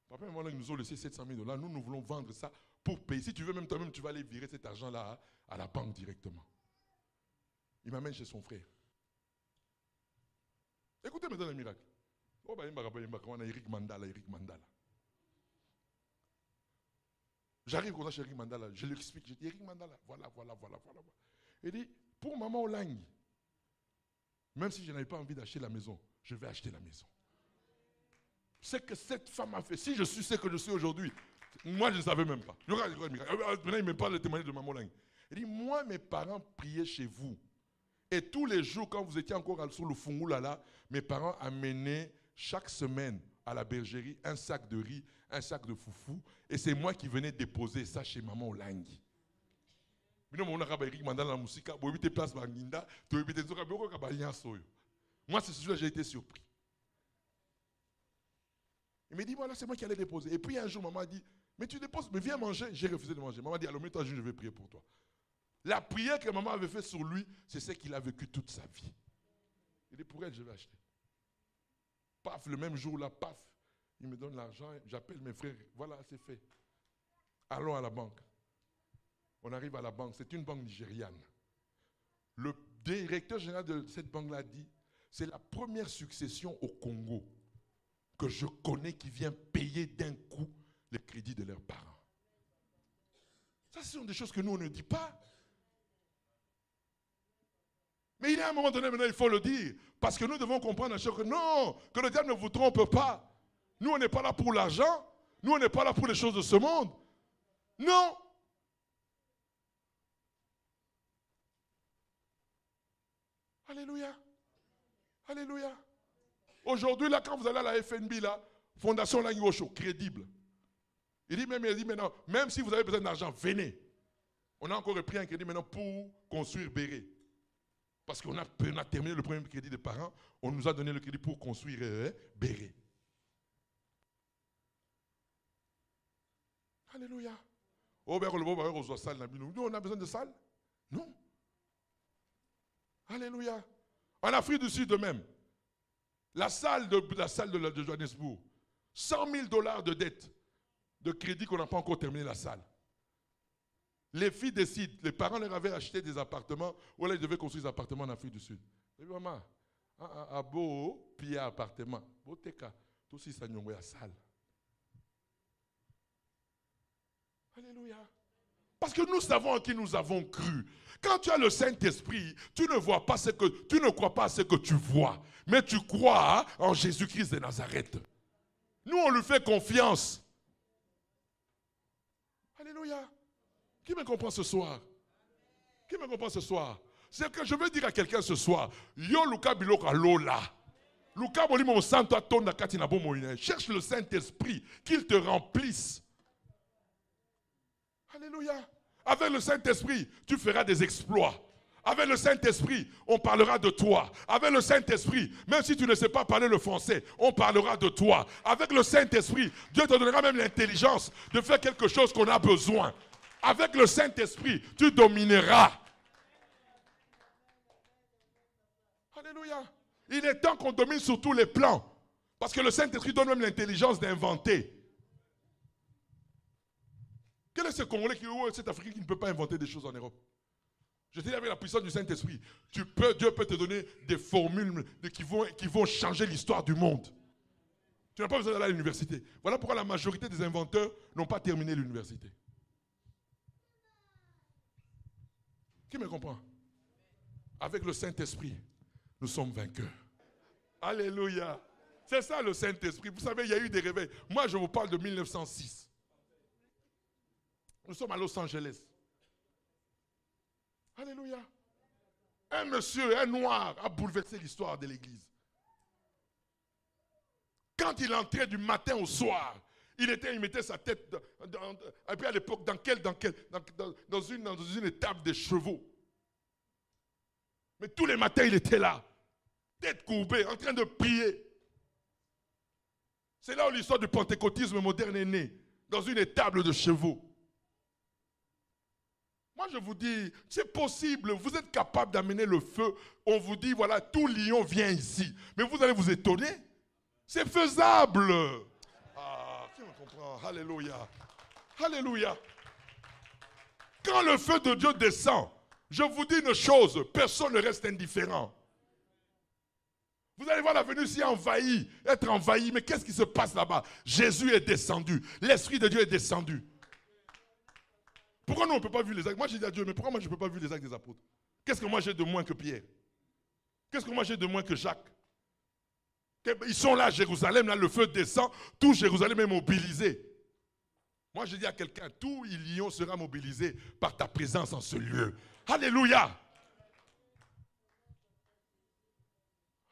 Papa et maman nous ont laissé 700 000 $, nous voulons vendre ça pour payer. Si tu veux même toi-même, tu vas aller virer cet argent-là à la banque directement. Il m'amène chez son frère. Écoutez maintenant le miracle. Oh, on a Eric Mandala. J'arrive comme ça chez Eric Mandala, je lui explique, je dis Eric Mandala, voilà. Il dit, pour maman Olang, même si je n'avais pas envie d'acheter la maison, je vais acheter la maison. C'est que cette femme a fait. Si je suis ce que je suis aujourd'hui, moi je ne savais même pas. Maintenant il me parle de témoignage de maman Olang. Il dit, moi mes parents priaient chez vous. Et tous les jours, quand vous étiez encore sur le Fungula là, mes parents amenaient chaque semaine à la bergerie, un sac de riz, un sac de foufou, et c'est moi qui venais déposer ça chez maman Olangi. Moi, c'est celui-là, j'ai été surpris. Il me dit, voilà, c'est moi qui allais déposer. Et puis un jour, maman a dit, mais tu déposes, mais viens manger. J'ai refusé de manger. Maman a dit, alors mets-toi à genoux, je vais prier pour toi. La prière que maman avait faite sur lui, c'est celle qu'il a vécue toute sa vie. Il dit, pour elle, je vais acheter. Paf, le même jour là, paf, il me donne l'argent, j'appelle mes frères, voilà, c'est fait. Allons à la banque. On arrive à la banque, c'est une banque nigériane. Le directeur général de cette banque-là dit, c'est la première succession au Congo que je connais qui vient payer d'un coup les crédits de leurs parents. Ça, ce sont des choses que nous, on ne dit pas. Mais il y a un moment donné, maintenant, il faut le dire. Parce que nous devons comprendre que non, que le diable ne vous trompe pas. Nous, on n'est pas là pour l'argent. Nous, on n'est pas là pour les choses de ce monde. Non. Alléluia. Alléluia. Aujourd'hui, là, quand vous allez à la FNB, là, Fondation Languosho, crédible. Il dit maintenant, même si vous avez besoin d'argent, venez. On a encore pris un crédit maintenant pour construire Béré. Parce qu'on a terminé le premier crédit des parents, on nous a donné le crédit pour construire Béré. Alléluia. Nous, on a besoin de salle? Non. Alléluia. En Afrique du Sud de même, la salle de Johannesburg, 100 000 $ de dette, de crédit qu'on n'a pas encore terminé la salle. Les filles décident, les parents leur avaient acheté des appartements, ou là ils devaient construire des appartements en Afrique du Sud. Et maman, à beau, puis à appartement, beau teka, tout ça, c'est une salle. Alléluia. Parce que nous savons en qui nous avons cru. Quand tu as le Saint-Esprit, tu ne crois pas à ce que tu vois, mais tu crois en Jésus-Christ de Nazareth. Nous, on lui fait confiance. Alléluia. Qui me comprend ce soir? Qui me comprend ce soir? C'est que je veux dire à quelqu'un ce soir, yo luka biloka lola. Luka bolimo santo atonda katina bomoine. Cherche le Saint-Esprit, qu'il te remplisse. Alléluia. Avec le Saint-Esprit, tu feras des exploits. Avec le Saint-Esprit, on parlera de toi. Avec le Saint-Esprit, même si tu ne sais pas parler le français, on parlera de toi. Avec le Saint-Esprit, Dieu te donnera même l'intelligence de faire quelque chose qu'on a besoin. Avec le Saint-Esprit, tu domineras. Alléluia. Il est temps qu'on domine sur tous les plans. Parce que le Saint-Esprit donne même l'intelligence d'inventer. Quel est ce Congolais ou cet Africain qui ne peut pas inventer des choses en Europe? Je te dis avec la puissance du Saint-Esprit, Dieu peut te donner des formules qui vont changer l'histoire du monde. Tu n'as pas besoin d'aller à l'université. Voilà pourquoi la majorité des inventeurs n'ont pas terminé l'université. Qui me comprend? Avec le Saint-Esprit, nous sommes vainqueurs. Alléluia. C'est ça le Saint-Esprit. Vous savez, il y a eu des réveils. Moi, je vous parle de 1906. Nous sommes à Los Angeles. Alléluia. Un monsieur, un noir, a bouleversé l'histoire de l'église. Quand il entrait du matin au soir, il mettait sa tête, et puis à l'époque, dans une étable de chevaux. Mais tous les matins, il était là, tête courbée, en train de prier. C'est là où l'histoire du pentecôtisme moderne est née, dans une étable de chevaux. Moi, je vous dis, c'est possible, vous êtes capable d'amener le feu. On vous dit, voilà, tout lion vient ici. Mais vous allez vous étonner. C'est faisable. Ah, qui me comprend? Alléluia. Alléluia. Quand le feu de Dieu descend, je vous dis une chose, personne ne reste indifférent. Vous allez voir la venue ici être envahi. Mais qu'est-ce qui se passe là-bas? Jésus est descendu. L'Esprit de Dieu est descendu. Pourquoi nous on ne peut pas vivre les actes? Moi j'ai dit à Dieu, mais pourquoi moi je ne peux pas vivre les actes des apôtres? Qu'est-ce que moi j'ai de moins que Pierre? Qu'est-ce que moi j'ai de moins que Jacques? Ils sont là à Jérusalem, là le feu descend, tout Jérusalem est mobilisé. Moi je dis à quelqu'un, tout Lyon sera mobilisé par ta présence en ce lieu. Alléluia!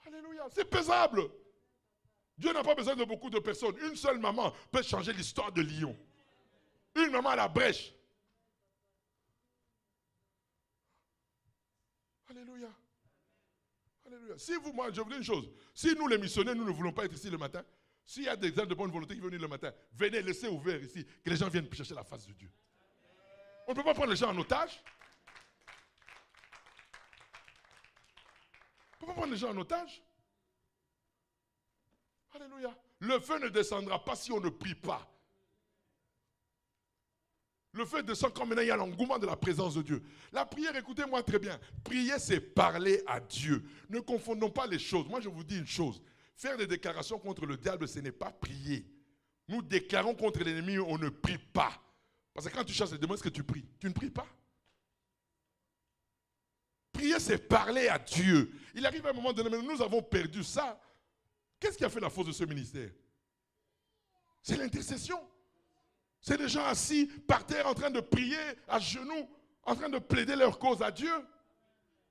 Alléluia, c'est pesable. Dieu n'a pas besoin de beaucoup de personnes. Une seule maman peut changer l'histoire de Lyon. Une maman à la brèche. Alléluia. Alléluia. Si vous, moi, je vous dis une chose. Si nous, les missionnaires, nous ne voulons pas être ici le matin, s'il y a des gens de bonne volonté qui veulent venir le matin, venez, laissez ouvert ici, que les gens viennent chercher la face de Dieu. On ne peut pas prendre les gens en otage. On ne peut pas prendre les gens en otage. Alléluia. Le feu ne descendra pas si on ne prie pas. Le feu descend quand maintenant il y a l'engouement de la présence de Dieu. La prière, écoutez-moi très bien. Prier, c'est parler à Dieu. Ne confondons pas les choses. Moi, je vous dis une chose. Faire des déclarations contre le diable, ce n'est pas prier. Nous déclarons contre l'ennemi, on ne prie pas. Parce que quand tu chasses les démons, est-ce que tu pries? Tu ne pries pas. Prier, c'est parler à Dieu. Il arrive un moment donné, mais nous avons perdu ça. Qu'est-ce qui a fait la force de ce ministère? C'est l'intercession. C'est des gens assis par terre en train de prier à genoux, en train de plaider leur cause à Dieu.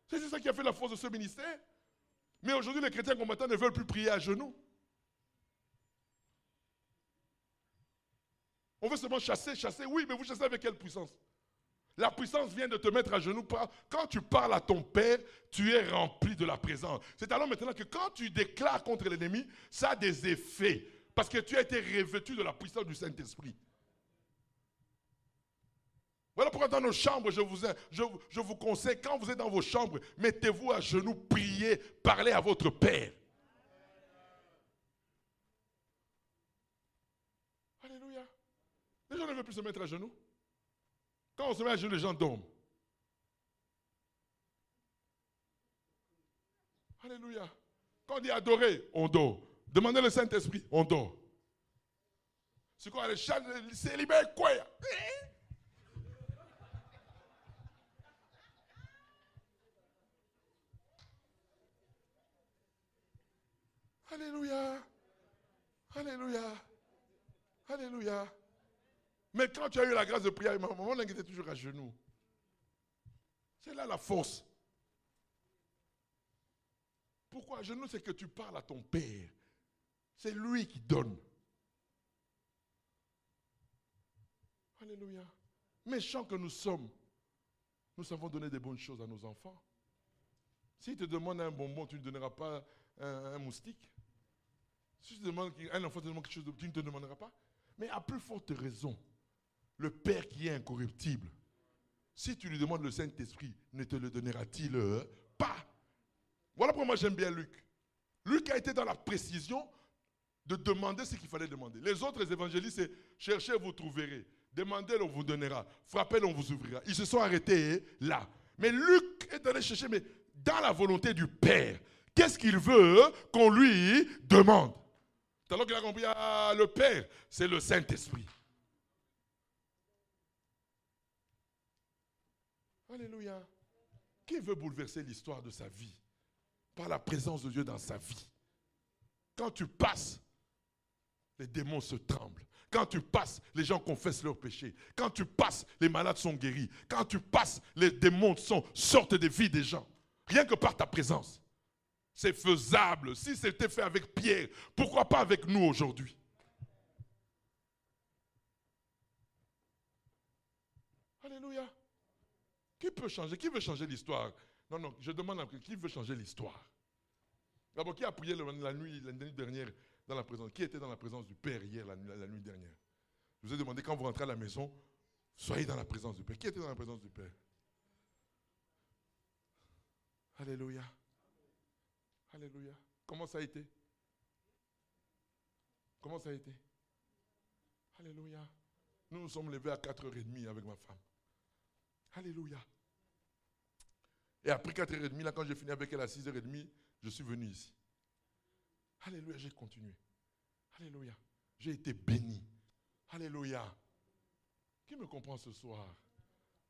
C'est ça qui a fait la force de ce ministère. Mais aujourd'hui, les chrétiens combattants ne veulent plus prier à genoux. On veut seulement chasser, oui, mais vous chassez avec quelle puissance? La puissance vient de te mettre à genoux. Quand tu parles à ton Père, tu es rempli de la présence. C'est alors maintenant que quand tu déclares contre l'ennemi, ça a des effets. Parce que tu as été revêtu de la puissance du Saint-Esprit. Voilà pourquoi dans nos chambres, je vous conseille, quand vous êtes dans vos chambres, mettez-vous à genoux, priez, parlez à votre Père. Alléluia. Les gens ne veulent plus se mettre à genoux. Quand on se met à genoux, les gens dorment. Alléluia. Quand on dit adorer, on dort. Demandez le Saint-Esprit, on dort. C'est quoi les chants, c'est libéré quoi? Alléluia. Alléluia. Alléluia. Mais quand tu as eu la grâce de prier, maman, on était toujours à genoux. C'est là la force. Pourquoi à genoux? C'est que tu parles à ton Père. C'est lui qui donne. Alléluia. Méchants que nous sommes, nous savons donner des bonnes choses à nos enfants. S'il te demande un bonbon, tu ne donneras pas un moustique. Si tu demandes un enfant te demande quelque chose, tu ne te demanderas pas. Mais à plus forte raison, le Père qui est incorruptible, si tu lui demandes le Saint-Esprit, ne te le donnera-t-il pas? Voilà pourquoi moi j'aime bien Luc. Luc a été dans la précision de demander ce qu'il fallait demander. Les autres évangélistes, c'est cherchez, vous trouverez. Demandez, on vous donnera. Frappez, on vous ouvrira. Ils se sont arrêtés là. Mais Luc est allé chercher, mais dans la volonté du Père. Qu'est-ce qu'il veut qu'on lui demande? Alors qu'il a compris, le Père, c'est le Saint-Esprit. Alléluia. Qui veut bouleverser l'histoire de sa vie par la présence de Dieu dans sa vie? Quand tu passes, les démons se tremblent. Quand tu passes, les gens confessent leurs péchés. Quand tu passes, les malades sont guéris. Quand tu passes, les démons sortent des vies des gens. Rien que par ta présence. C'est faisable. Si c'était fait avec Pierre, pourquoi pas avec nous aujourd'hui? Alléluia. Qui peut changer? Qui veut changer l'histoire? Non, je demande à qui veut changer l'histoire? D'abord, qui a prié la nuit dernière dans la présence? Qui était dans la présence du Père hier, la nuit dernière? Je vous ai demandé, quand vous rentrez à la maison, soyez dans la présence du Père. Qui était dans la présence du Père? Alléluia. Alléluia. Comment ça a été? Comment ça a été? Alléluia. Nous nous sommes levés à 4h30 avec ma femme. Alléluia. Et après 4h30, là, quand j'ai fini avec elle à 6h30, je suis venu ici. Alléluia, j'ai continué. Alléluia. J'ai été béni. Alléluia. Qui me comprend ce soir?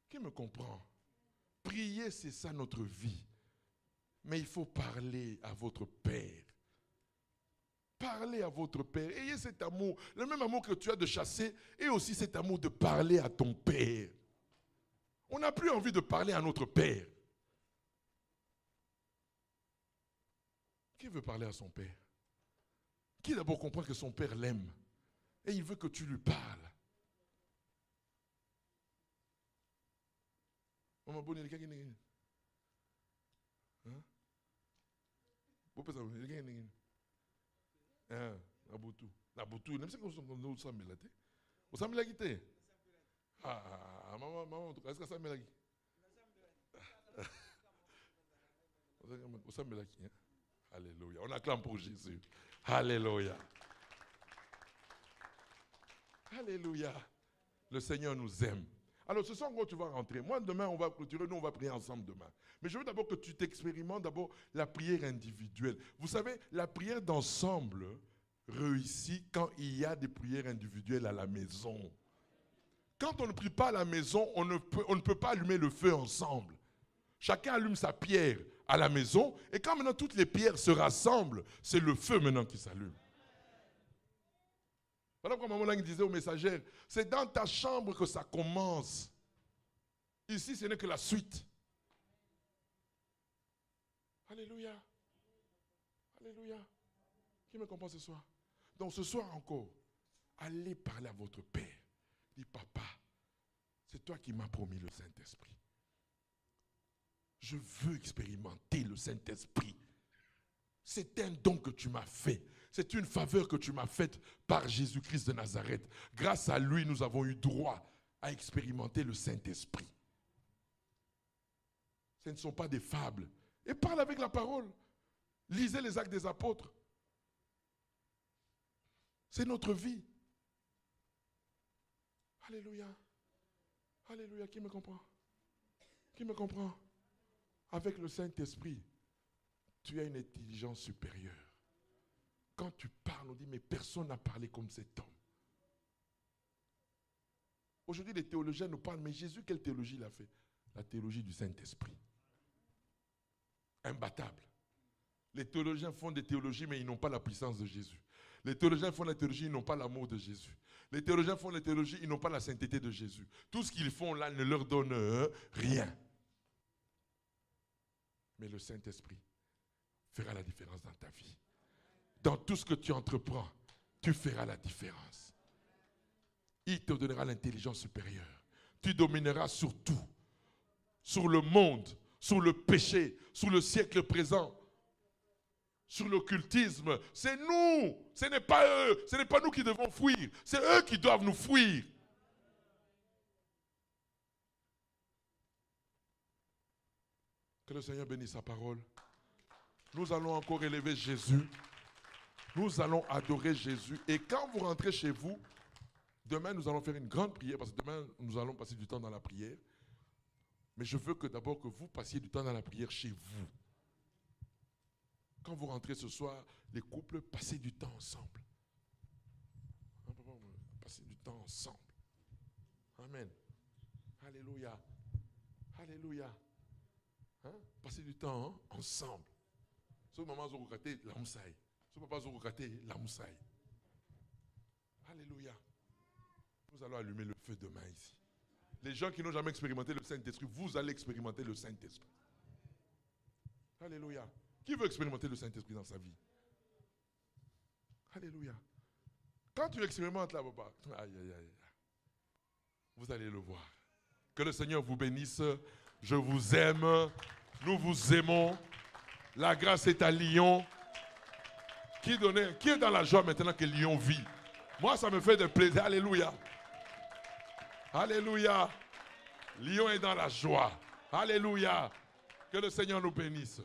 Qui me comprend? Prier, c'est ça notre vie. Mais il faut parler à votre Père. Parlez à votre Père. Ayez cet amour. Le même amour que tu as de chasser, et aussi cet amour de parler à ton Père. On n'a plus envie de parler à notre Père. Qui veut parler à son Père? qui d'abord comprend que son père l'aime et il veut que tu lui parles. Maman bonne, il y a quelqu'un. Hein? Vous pouvez savoir, il y a quelqu'un. Hein? La boutou. Même si vous sommes là, vous sommes là qui ah, maman, est-ce que ça me l'a dit? Vous sommes là qui? Alléluia. On acclame pour Jésus. Alléluia. Alléluia. Le Seigneur nous aime. Alors, ce soir, quand tu vas rentrer, moi, demain, on va clôturer, nous, on va prier ensemble demain. Mais je veux d'abord que tu t'expérimentes d'abord la prière individuelle. Vous savez, la prière d'ensemble réussit quand il y a des prières individuelles à la maison. Quand on ne prie pas à la maison, on ne peut pas allumer le feu ensemble. Chacun allume sa pierre à la maison, et quand maintenant toutes les pierres se rassemblent, c'est le feu maintenant qui s'allume. Voilà comme maman disait aux messagères, c'est dans ta chambre que ça commence. Ici, ce n'est que la suite. Alléluia. Alléluia. Qui me comprend ce soir? Donc ce soir encore, allez parler à votre Père. Dis, papa, c'est toi qui m'as promis le Saint-Esprit. Je veux expérimenter le Saint-Esprit. C'est un don que tu m'as fait. C'est une faveur que tu m'as faite par Jésus-Christ de Nazareth. Grâce à lui, nous avons eu droit à expérimenter le Saint-Esprit. Ce ne sont pas des fables. Et parle avec la parole. Lisez les Actes des Apôtres. C'est notre vie. Alléluia. Alléluia. Qui me comprend? Qui me comprend? Avec le Saint-Esprit, tu as une intelligence supérieure. Quand tu parles, on dit, mais personne n'a parlé comme cet homme. Aujourd'hui, les théologiens nous parlent, mais Jésus, quelle théologie il a fait? La théologie du Saint-Esprit. Imbattable. Les théologiens font des théologies, mais ils n'ont pas la puissance de Jésus. Les théologiens font la théologie, ils n'ont pas l'amour de Jésus. Les théologiens font la théologie, ils n'ont pas la sainteté de Jésus. Tout ce qu'ils font là ne leur donne rien. Mais le Saint-Esprit fera la différence dans ta vie. Dans tout ce que tu entreprends, tu feras la différence. Il te donnera l'intelligence supérieure. Tu domineras sur tout. Sur le monde, sur le péché, sur le siècle présent, sur l'occultisme. C'est nous, ce n'est pas eux. Ce n'est pas nous qui devons fuir. C'est eux qui doivent nous fuir. Que le Seigneur bénisse sa parole. Nous allons encore élever Jésus. Nous allons adorer Jésus. Et quand vous rentrez chez vous, demain nous allons faire une grande prière, parce que demain nous allons passer du temps dans la prière. Mais je veux que d'abord que vous passiez du temps dans la prière chez vous. Quand vous rentrez ce soir, les couples, passez du temps ensemble. Passez du temps ensemble. Amen. Alléluia. Alléluia. Hein? Passez du temps ensemble. Ce moment, vous regardez la moussaille. Ce papa, vous regardez la moussaille. Alléluia. Nous allons allumer le feu demain ici. Les gens qui n'ont jamais expérimenté le Saint-Esprit, vous allez expérimenter le Saint-Esprit. Alléluia. Qui veut expérimenter le Saint-Esprit dans sa vie? Alléluia. Quand tu expérimentes là, papa, aïe, aïe, aïe, vous allez le voir. Que le Seigneur vous bénisse. Je vous aime. Nous vous aimons. La grâce est à Lyon. Qui est dans la joie maintenant que Lyon vit? Moi, ça me fait de plaisir. Alléluia. Alléluia. Lyon est dans la joie. Alléluia. Que le Seigneur nous bénisse.